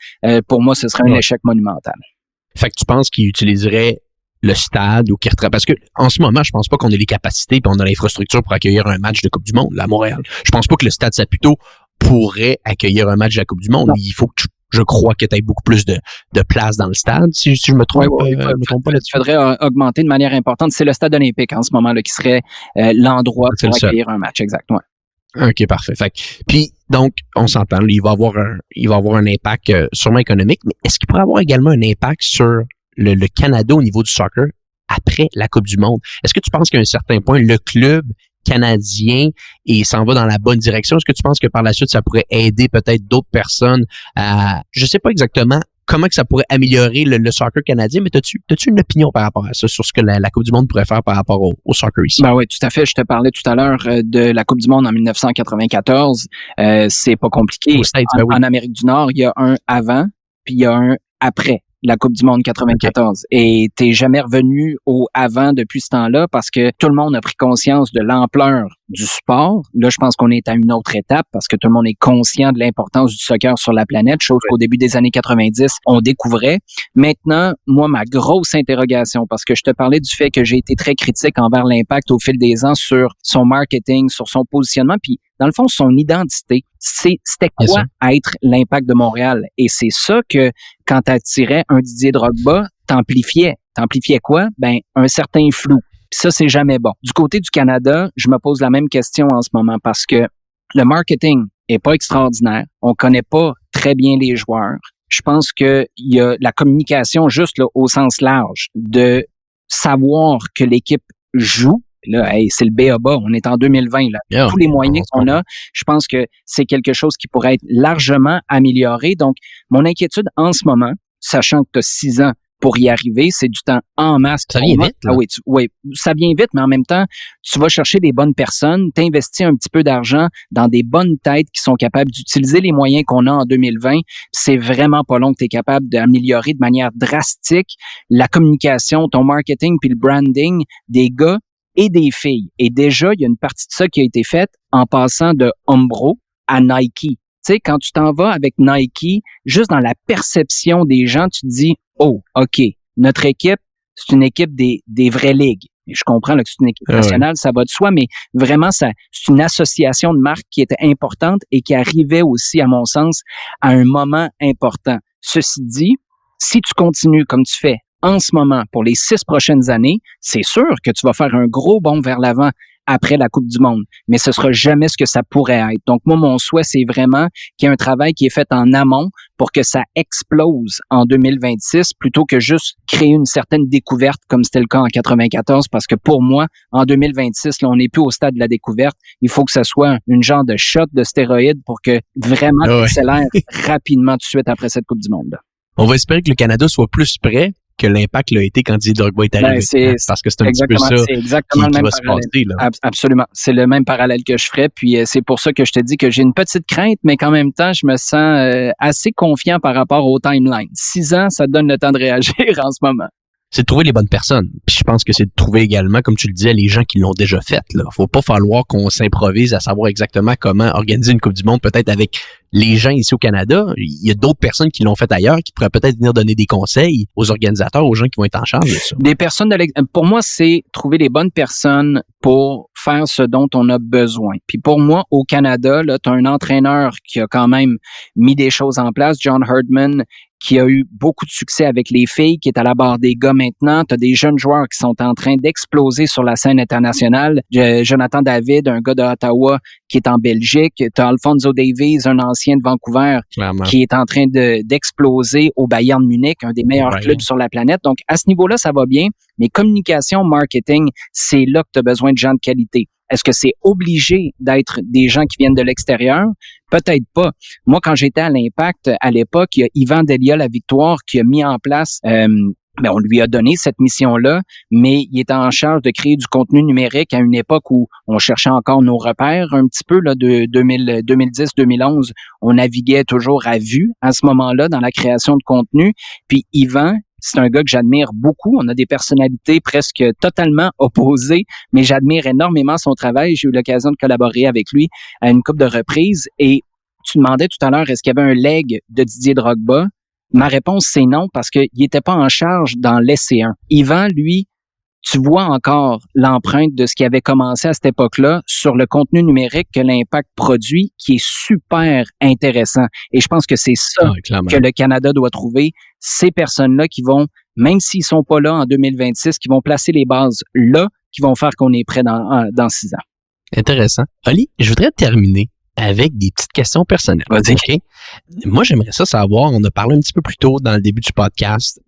S1: pour moi, ce serait un échec monumental.
S2: Fait que tu penses qu'il utiliserait le stade ou parce que en ce moment, je pense pas qu'on ait les capacités et on a l'infrastructure pour accueillir un match de Coupe du Monde là, à Montréal. Je pense pas que le stade Saputo pourrait accueillir un match de la Coupe du Monde. Non. Il faut que je crois que tu aies beaucoup plus de place dans le stade, si je me trompe, je me trompe pas là-dessus.
S1: Il faudrait augmenter de manière importante. C'est le stade olympique en ce moment là qui serait l'endroit pour accueillir un match, exactement.
S2: OK, parfait. Fait puis donc on s'entend, il va avoir un impact sûrement économique, mais est-ce qu'il pourrait avoir également un impact sur le Canada au niveau du soccer après la Coupe du Monde? Est-ce que tu penses qu'à un certain point, le club canadien et s'en va dans la bonne direction? Est-ce que tu penses que par la suite, ça pourrait aider peut-être d'autres personnes à... Je sais pas exactement comment que ça pourrait améliorer le soccer canadien, mais t'as-tu une opinion par rapport à ça, sur ce que la Coupe du Monde pourrait faire par rapport au soccer ici?
S1: Ben oui, tout à fait. Je te parlais tout à l'heure de la Coupe du Monde en 1994. C'est pas compliqué. En Amérique du Nord, il y a un avant, puis il y a un après la Coupe du Monde 94. Okay. Et t'es jamais revenu au avant depuis ce temps-là parce que tout le monde a pris conscience de l'ampleur du sport. Là, je pense qu'on est à une autre étape parce que tout le monde est conscient de l'importance du soccer sur la planète, chose qu'au début des années 90, on découvrait. Maintenant, moi, ma grosse interrogation, parce que je te parlais du fait que j'ai été très critique envers l'Impact au fil des ans sur son marketing, sur son positionnement, puis dans le fond, son identité, c'était quoi être l'Impact de Montréal? Et c'est ça que, quand t'attirais un Didier Drogba, t'amplifiais. T'amplifiais quoi? Ben, un certain flou. Puis ça, c'est jamais bon. Du côté du Canada, je me pose la même question en ce moment parce que le marketing est pas extraordinaire. On connaît pas très bien les joueurs. Je pense que il y a la communication juste là, au sens large de savoir que l'équipe joue. Là, c'est le B.A.B.A. On est en 2020. Là. Yeah. Tous les moyens qu'on a, je pense que c'est quelque chose qui pourrait être largement amélioré. Donc, mon inquiétude en ce moment, sachant que tu as 6 ans pour y arriver, c'est du temps en masse.
S2: Ça vient vite. Là.
S1: Ah oui, ça vient vite, mais en même temps, tu vas chercher des bonnes personnes, t'investis un petit peu d'argent dans des bonnes têtes qui sont capables d'utiliser les moyens qu'on a en 2020. C'est vraiment pas long que tu es capable d'améliorer de manière drastique la communication, ton marketing puis le branding des gars et des filles. Et déjà, il y a une partie de ça qui a été faite en passant de Umbro à Nike. Tu sais, quand tu t'en vas avec Nike, juste dans la perception des gens, tu te dis, oh, OK, notre équipe, c'est une équipe des vraies ligues. Et je comprends là, que c'est une équipe nationale, ça va de soi, mais vraiment, c'est une association de marques qui était importante et qui arrivait aussi, à mon sens, à un moment important. Ceci dit, si tu continues comme tu fais en ce moment, pour les 6 prochaines années, c'est sûr que tu vas faire un gros bond vers l'avant après la Coupe du Monde, mais ce sera jamais ce que ça pourrait être. Donc, moi, mon souhait, c'est vraiment qu'il y ait un travail qui est fait en amont pour que ça explose en 2026 plutôt que juste créer une certaine découverte comme c'était le cas en 94, parce que pour moi, en 2026, là, on n'est plus au stade de la découverte. Il faut que ça soit une genre de shot de stéroïdes pour que vraiment ça accélère rapidement tout de suite après cette Coupe du Monde. Là.
S2: On va espérer que le Canada soit plus prêt que l'Impact l'a été quand Didier Drogba est arrivé. Parce que c'est un petit peu ça qui va se passer. Là.
S1: Absolument. C'est le même parallèle que je ferais. Puis c'est pour ça que je te dis que j'ai une petite crainte, mais qu'en même temps, je me sens assez confiant par rapport au timeline. 6 ans, ça te donne le temps de réagir en ce moment.
S2: c'est de trouver les bonnes personnes. Puis je pense que c'est de trouver également, comme tu le disais, les gens qui l'ont déjà fait. Là, faut pas falloir qu'on s'improvise à savoir exactement comment organiser une Coupe du Monde, peut-être avec les gens ici au Canada. Il y a d'autres personnes qui l'ont fait ailleurs, qui pourraient peut-être venir donner des conseils aux organisateurs, aux gens qui vont être en charge de ça.
S1: Des personnes pour moi, c'est trouver les bonnes personnes pour faire ce dont on a besoin. Puis pour moi, au Canada, là, tu as un entraîneur qui a quand même mis des choses en place, John Herdman, qui a eu beaucoup de succès avec les filles, qui est à la barre des gars maintenant. Tu as des jeunes joueurs qui sont en train d'exploser sur la scène internationale. Jonathan David, un gars d'Ottawa qui est en Belgique. Tu as Alphonso Davies, un ancien de Vancouver,
S2: Clairement.
S1: qui est en train d'exploser au Bayern Munich, un des meilleurs clubs sur la planète. Donc, à ce niveau-là, ça va bien. Mais communication, marketing, c'est là que tu as besoin de gens de qualité. Est-ce que c'est obligé d'être des gens qui viennent de l'extérieur? Peut-être pas. Moi, quand j'étais à l'Impact, à l'époque, il y a Yvan Delia La Victoire qui a mis en place, on lui a donné cette mission-là, mais il était en charge de créer du contenu numérique à une époque où on cherchait encore nos repères un petit peu, là, de 2010-2011. On naviguait toujours à vue à ce moment-là dans la création de contenu. Puis Yvan, c'est un gars que j'admire beaucoup. On a des personnalités presque totalement opposées, mais j'admire énormément son travail. J'ai eu l'occasion de collaborer avec lui à une couple de reprises. Et tu demandais tout à l'heure, est-ce qu'il y avait un leg de Didier Drogba? Ma réponse, c'est non, parce qu'il n'était pas en charge dans l'essai 1. Yvan, lui, tu vois encore l'empreinte de ce qui avait commencé à cette époque-là sur le contenu numérique que l'Impact produit, qui est super intéressant. Et je pense que c'est ça que le Canada doit trouver. Ces personnes-là qui vont, même s'ils sont pas là en 2026, qui vont placer les bases là, qui vont faire qu'on est prêt dans 6 ans.
S2: Intéressant. Oli, je voudrais terminer avec des petites questions personnelles.
S1: Vas-y.
S2: Okay? Moi, j'aimerais ça savoir, on a parlé un petit peu plus tôt dans le début du podcast,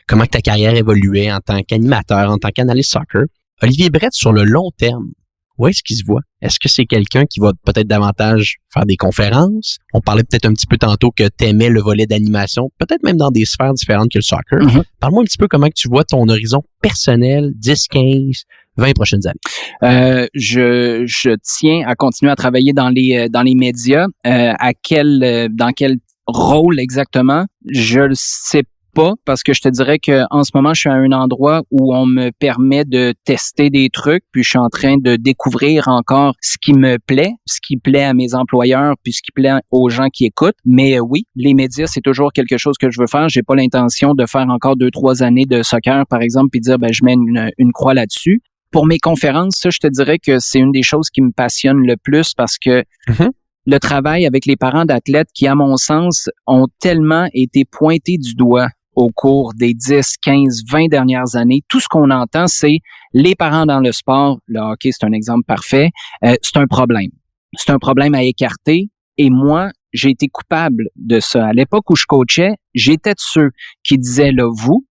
S2: comment que ta carrière évoluait en tant qu'animateur, en tant qu'analyste soccer. Olivier Brett, sur le long terme, où est-ce qu'il se voit? Est-ce que c'est quelqu'un qui va peut-être davantage faire des conférences? On parlait peut-être un petit peu tantôt que tu aimais le volet d'animation, peut-être même dans des sphères différentes que le soccer. Mm-hmm. Parle-moi un petit peu comment que tu vois ton horizon personnel, 10, 15, 20 prochaines années.
S1: Je tiens à continuer à travailler dans les médias. Dans quel rôle exactement? Je le sais pas, parce que je te dirais que en ce moment, je suis à un endroit où on me permet de tester des trucs, puis je suis en train de découvrir encore ce qui me plaît, ce qui plaît à mes employeurs, puis ce qui plaît aux gens qui écoutent. Mais oui, les médias, c'est toujours quelque chose que je veux faire. J'ai pas l'intention de faire encore 2-3 années de soccer, par exemple, puis dire, je mets une croix là-dessus. Pour mes conférences, ça, je te dirais que c'est une des choses qui me passionne le plus, parce que le travail avec les parents d'athlètes qui, à mon sens, ont tellement été pointés du doigt au cours des 10, 15, 20 dernières années. Tout ce qu'on entend, c'est les parents dans le sport. Le hockey, c'est un exemple parfait. C'est un problème. C'est un problème à écarter. Et moi, j'ai été coupable de ça. À l'époque où je coachais, j'étais de ceux qui disaient, là, vous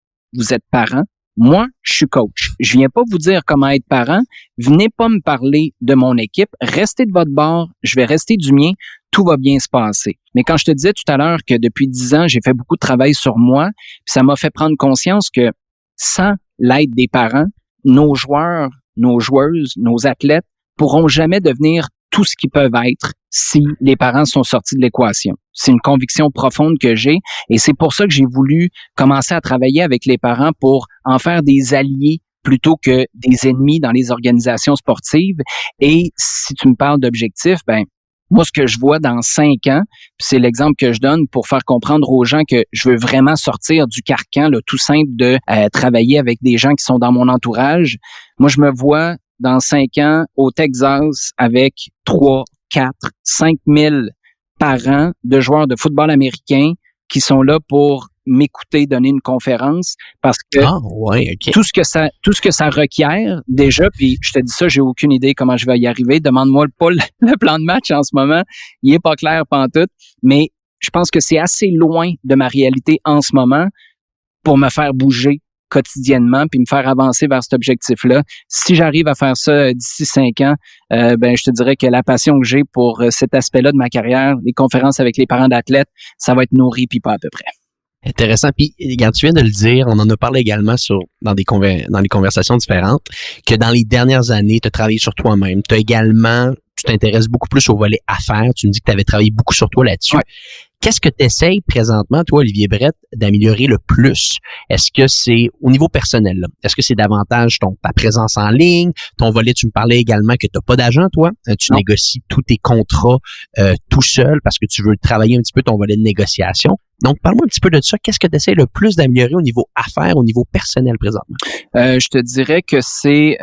S1: êtes parents. Moi, je suis coach. Je viens pas vous dire comment être parent. Venez pas me parler de mon équipe. Restez de votre bord. Je vais rester du mien. Tout va bien se passer. Mais quand je te disais tout à l'heure que depuis 10 ans, j'ai fait beaucoup de travail sur moi, puis ça m'a fait prendre conscience que sans l'aide des parents, nos joueurs, nos joueuses, nos athlètes pourront jamais devenir tout ce qu'ils peuvent être si les parents sont sortis de l'équation. C'est une conviction profonde que j'ai, et c'est pour ça que j'ai voulu commencer à travailler avec les parents pour en faire des alliés plutôt que des ennemis dans les organisations sportives. Et si tu me parles d'objectifs, moi, ce que je vois dans 5 ans, c'est l'exemple que je donne pour faire comprendre aux gens que je veux vraiment sortir du carcan, là, tout simple de travailler avec des gens qui sont dans mon entourage. Moi, je me vois dans 5 ans au Texas avec 3, 4, 5 000 parents de joueurs de football américain qui sont là pour m'écouter donner une conférence, parce que tout ce que ça requiert déjà, puis je te dis ça, j'ai aucune idée comment je vais y arriver. Demande-moi pas le plan de match en ce moment, il est pas clair pantoute, mais je pense que c'est assez loin de ma réalité en ce moment pour me faire bouger quotidiennement puis me faire avancer vers cet objectif-là. Si j'arrive à faire ça d'ici 5 ans, je te dirais que la passion que j'ai pour cet aspect-là de ma carrière, les conférences avec les parents d'athlètes, ça va être nourri puis pas à peu près.
S2: Intéressant. Puis, quand tu viens de le dire, on en a parlé également dans les conversations différentes, que dans les dernières années, tu as travaillé sur toi-même. Tu t'intéresses beaucoup plus au volet affaires. Tu me dis que tu avais travaillé beaucoup sur toi là-dessus. Ouais. Qu'est-ce que tu essayes présentement, toi, Olivier Brett, d'améliorer le plus? Est-ce que c'est au niveau personnel, là? Est-ce que c'est davantage ta présence en ligne? Ton volet, tu me parlais également que tu n'as pas d'agent, toi. Tu négocies tous tes contrats tout seul parce que tu veux travailler un petit peu ton volet de négociation. Donc, parle-moi un petit peu de ça. Qu'est-ce que tu essaies le plus d'améliorer au niveau affaires, au niveau personnel présentement?
S1: Je te dirais que c'est...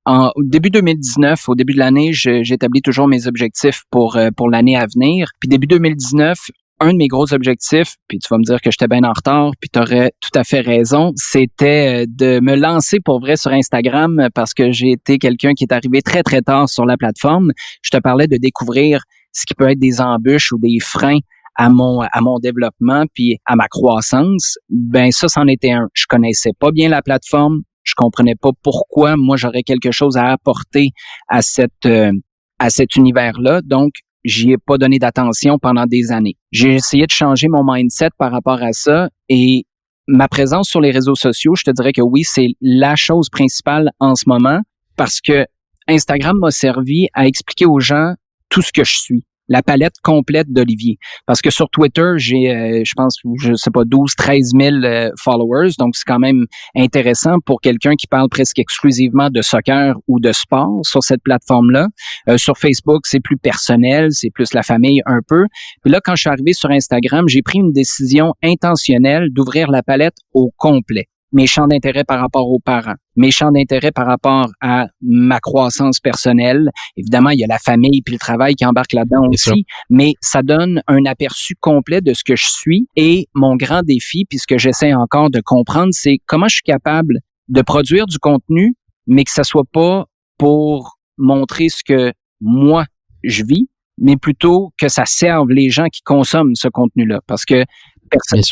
S1: au début 2019, au début de l'année, j'établis toujours mes objectifs pour l'année à venir. Puis début 2019, un de mes gros objectifs, puis tu vas me dire que j'étais bien en retard, puis tu aurais tout à fait raison, c'était de me lancer pour vrai sur Instagram parce que j'ai été quelqu'un qui est arrivé très, très tard sur la plateforme. Je te parlais de découvrir ce qui peut être des embûches ou des freins à mon développement puis à ma croissance. Ben ça, c'en était un. Je connaissais pas bien la plateforme. Je comprenais pas pourquoi moi j'aurais quelque chose à apporter à cet univers-là. Donc, j'y ai pas donné d'attention pendant des années. J'ai essayé de changer mon mindset par rapport à ça et ma présence sur les réseaux sociaux, je te dirais que oui, c'est la chose principale en ce moment parce que Instagram m'a servi à expliquer aux gens tout ce que je suis. La palette complète d'Olivier. Parce que sur Twitter, j'ai, je pense, 12, 13 000 followers. Donc, c'est quand même intéressant pour quelqu'un qui parle presque exclusivement de soccer ou de sport sur cette plateforme-là. Sur Facebook, c'est plus personnel, c'est plus la famille un peu. Puis là, quand je suis arrivé sur Instagram, j'ai pris une décision intentionnelle d'ouvrir la palette au complet. Mes champs d'intérêt par rapport aux parents, mes champs d'intérêt par rapport à ma croissance personnelle. Évidemment, il y a la famille puis le travail qui embarque là-dedans aussi, mais ça donne un aperçu complet de ce que je suis. Et mon grand défi, puis ce que j'essaie encore de comprendre, c'est comment je suis capable de produire du contenu, mais que ça soit pas pour montrer ce que moi, je vis, mais plutôt que ça serve les gens qui consomment ce contenu-là. Parce que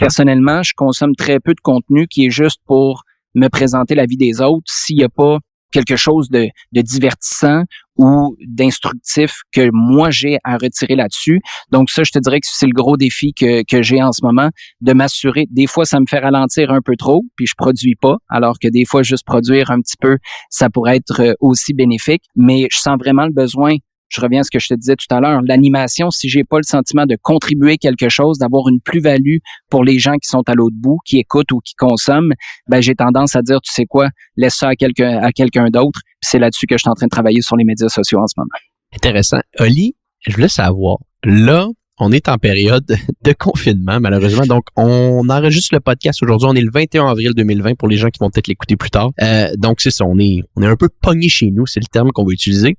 S1: personnellement, je consomme très peu de contenu qui est juste pour me présenter la vie des autres s'il n'y a pas quelque chose de divertissant ou d'instructif que moi j'ai à retirer là-dessus. Donc ça, je te dirais que c'est le gros défi que j'ai en ce moment, de m'assurer. Des fois, ça me fait ralentir un peu trop, puis je produis pas, alors que des fois, juste produire un petit peu, ça pourrait être aussi bénéfique. Mais je sens vraiment le besoin. Je reviens à ce que je te disais tout à l'heure. L'animation, si j'ai pas le sentiment de contribuer quelque chose, d'avoir une plus-value pour les gens qui sont à l'autre bout, qui écoutent ou qui consomment, ben j'ai tendance à dire, tu sais quoi, laisse ça à quelqu'un d'autre. Puis c'est là-dessus que je suis en train de travailler sur les médias sociaux en ce moment.
S2: Intéressant. Oli, je voulais savoir, là, on est en période de confinement, malheureusement. Donc, on enregistre le podcast aujourd'hui. On est le 21 avril 2020 pour les gens qui vont peut-être l'écouter plus tard. Donc, c'est ça. On est un peu pogné chez nous. C'est le terme qu'on va utiliser.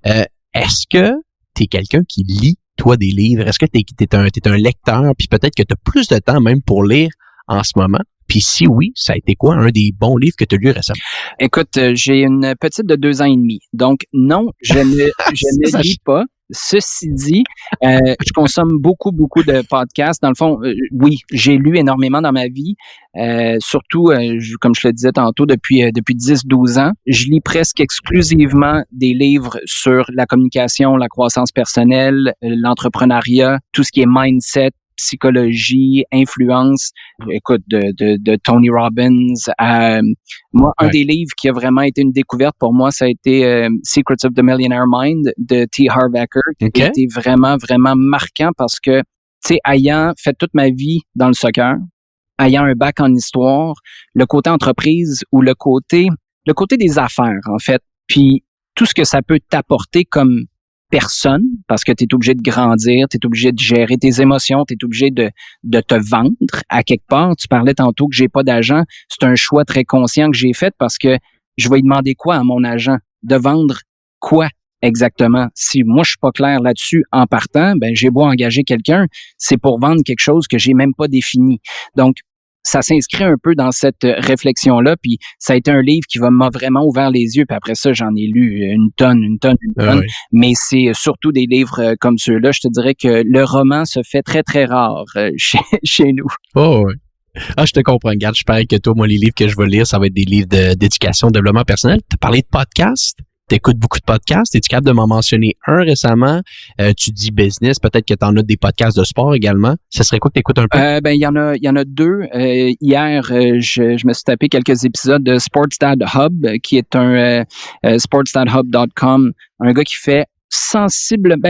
S2: Est-ce que tu es quelqu'un qui lit, toi, des livres? Est-ce que t'es un lecteur? Puis peut-être que tu as plus de temps même pour lire en ce moment. Puis si oui, ça a été quoi un des bons livres que tu as lu récemment?
S1: Écoute, j'ai une petite de 2 ans et demi. Donc, non, je ne lis pas. Ceci dit, je consomme beaucoup de podcasts. Dans le fond, oui, j'ai lu énormément dans ma vie, surtout, comme je le disais tantôt, depuis 10-12 ans. Je lis presque exclusivement des livres sur la communication, la croissance personnelle, l'entrepreneuriat, tout ce qui est mindset, psychologie, influence. Écoute, de Tony Robbins. Moi, un des livres qui a vraiment été une découverte pour moi, ça a été Secrets of the Millionaire Mind de T. Harv Eker, qui a été vraiment, vraiment marquant parce que, tu sais, ayant fait toute ma vie dans le soccer, ayant un bac en histoire, le côté entreprise ou le côté des affaires, en fait, puis tout ce que ça peut t'apporter comme personne, parce que tu es obligé de grandir, tu es obligé de gérer tes émotions, tu es obligé de te vendre à quelque part. Tu parlais tantôt que j'ai pas d'agent. C'est un choix très conscient que j'ai fait parce que je vais lui demander quoi à mon agent? De vendre quoi exactement? Si moi je suis pas clair là-dessus en partant, ben j'ai beau engager quelqu'un, c'est pour vendre quelque chose que j'ai même pas défini. Donc, ça s'inscrit un peu dans cette réflexion-là, puis ça a été un livre qui m'a vraiment ouvert les yeux, puis après ça, j'en ai lu une tonne,
S2: oui.
S1: Mais c'est surtout des livres comme ceux-là. Je te dirais que le roman se fait très, très rare chez nous.
S2: Oh oui. Ah, je te comprends. Regarde, je suis pareil que toi. Moi, les livres que je vais lire, ça va être des livres d'éducation, de développement personnel. Tu as parlé de podcasts. T'écoutes beaucoup de podcasts. Es-tu capable de m'en mentionner un récemment? Tu dis business, peut-être que t'en as des podcasts de sport également. Ça serait quoi que t'écoutes un peu?
S1: Ben, il y en a 2. Hier, je me suis tapé quelques épisodes de Sports Dad Hub, qui est un sportsdadhub.com, un gars qui fait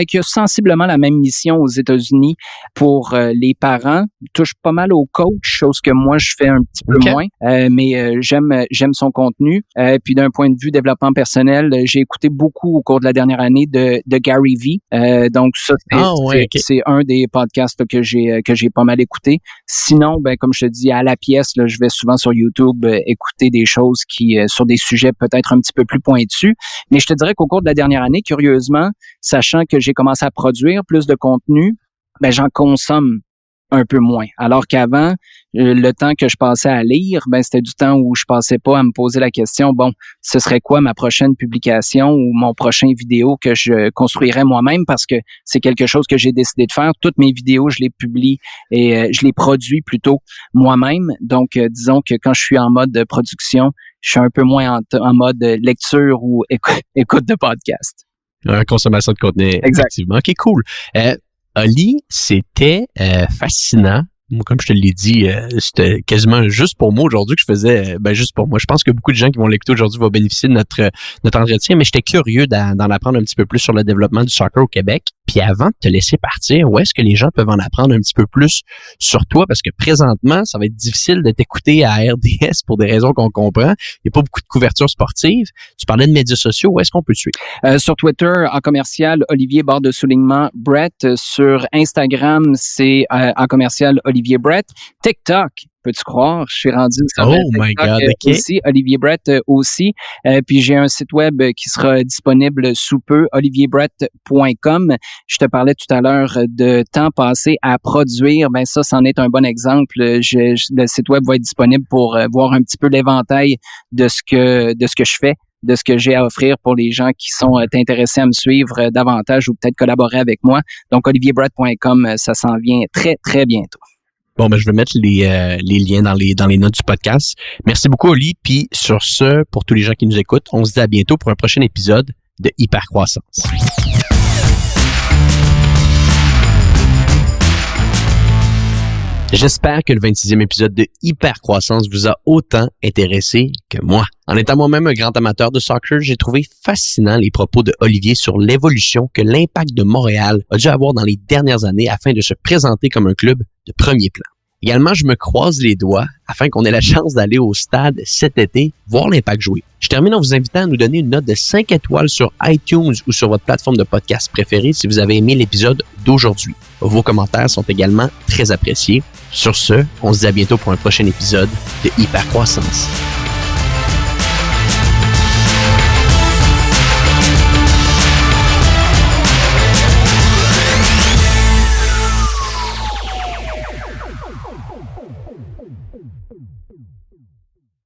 S1: qui a sensiblement la même mission aux États-Unis pour les parents. Il touche pas mal au coach, chose que moi je fais un petit peu moins, mais j'aime son contenu. Puis d'un point de vue développement personnel, j'ai écouté beaucoup au cours de la dernière année de Gary V. Donc ça c'est un des podcasts là, que j'ai pas mal écouté. Sinon, comme je te dis, à la pièce, là, je vais souvent sur YouTube écouter des choses qui sur des sujets peut-être un petit peu plus pointus. Mais je te dirais qu'au cours de la dernière année, curieusement, sachant que j'ai commencé à produire plus de contenu, j'en consomme un peu moins. Alors qu'avant, le temps que je passais à lire, c'était du temps où je passais pas à me poser la question, ce serait quoi ma prochaine publication ou mon prochain vidéo que je construirais moi-même, parce que c'est quelque chose que j'ai décidé de faire. Toutes mes vidéos, je les publie et je les produis plutôt moi-même. Donc, disons que quand je suis en mode de production, je suis un peu moins en mode lecture ou écoute de podcast.
S2: Consommation de contenu, effectivement. OK, cool. Oli, c'était fascinant. Moi, comme je te l'ai dit, c'était quasiment juste pour moi aujourd'hui que je faisais, juste pour moi. Je pense que beaucoup de gens qui vont l'écouter aujourd'hui vont bénéficier de notre entretien, mais j'étais curieux d'en apprendre un petit peu plus sur le développement du soccer au Québec. Puis avant de te laisser partir, où est-ce que les gens peuvent en apprendre un petit peu plus sur toi? Parce que présentement, ça va être difficile de t'écouter à RDS pour des raisons qu'on comprend. Il n'y a pas beaucoup de couverture sportive. Tu parlais de médias sociaux. Où est-ce qu'on peut te suivre?
S1: Sur Twitter, en commercial, Olivier _Brett. Sur Instagram, c'est en commercial Olivier Brett. TikTok, peux-tu croire? Je suis rendu sur
S2: my God, OK.
S1: Aussi, Olivier Brett aussi. Puis j'ai un site web qui sera disponible sous peu, olivierbrett.com. Je te parlais tout à l'heure de temps passé à produire. Ça, c'en est un bon exemple. Le site web va être disponible pour voir un petit peu l'éventail de ce que je fais, de ce que j'ai à offrir pour les gens qui sont intéressés à me suivre davantage ou peut-être collaborer avec moi. Donc, olivierbrett.com, ça s'en vient très, très bientôt.
S2: Bon, je vais mettre les liens dans les notes du podcast. Merci beaucoup, Oli. Puis sur ce, pour tous les gens qui nous écoutent, on se dit à bientôt pour un prochain épisode de Hypercroissance. J'espère que le 26e épisode de Hypercroissance vous a autant intéressé que moi. En étant moi-même un grand amateur de soccer, j'ai trouvé fascinant les propos de Olivier sur l'évolution que l'Impact de Montréal a dû avoir dans les dernières années afin de se présenter comme un club de premier plan. Également, je me croise les doigts afin qu'on ait la chance d'aller au stade cet été voir l'Impact jouer. Je termine en vous invitant à nous donner une note de 5 étoiles sur iTunes ou sur votre plateforme de podcast préférée si vous avez aimé l'épisode d'aujourd'hui. Vos commentaires sont également très appréciés. Sur ce, on se dit à bientôt pour un prochain épisode de Hypercroissance.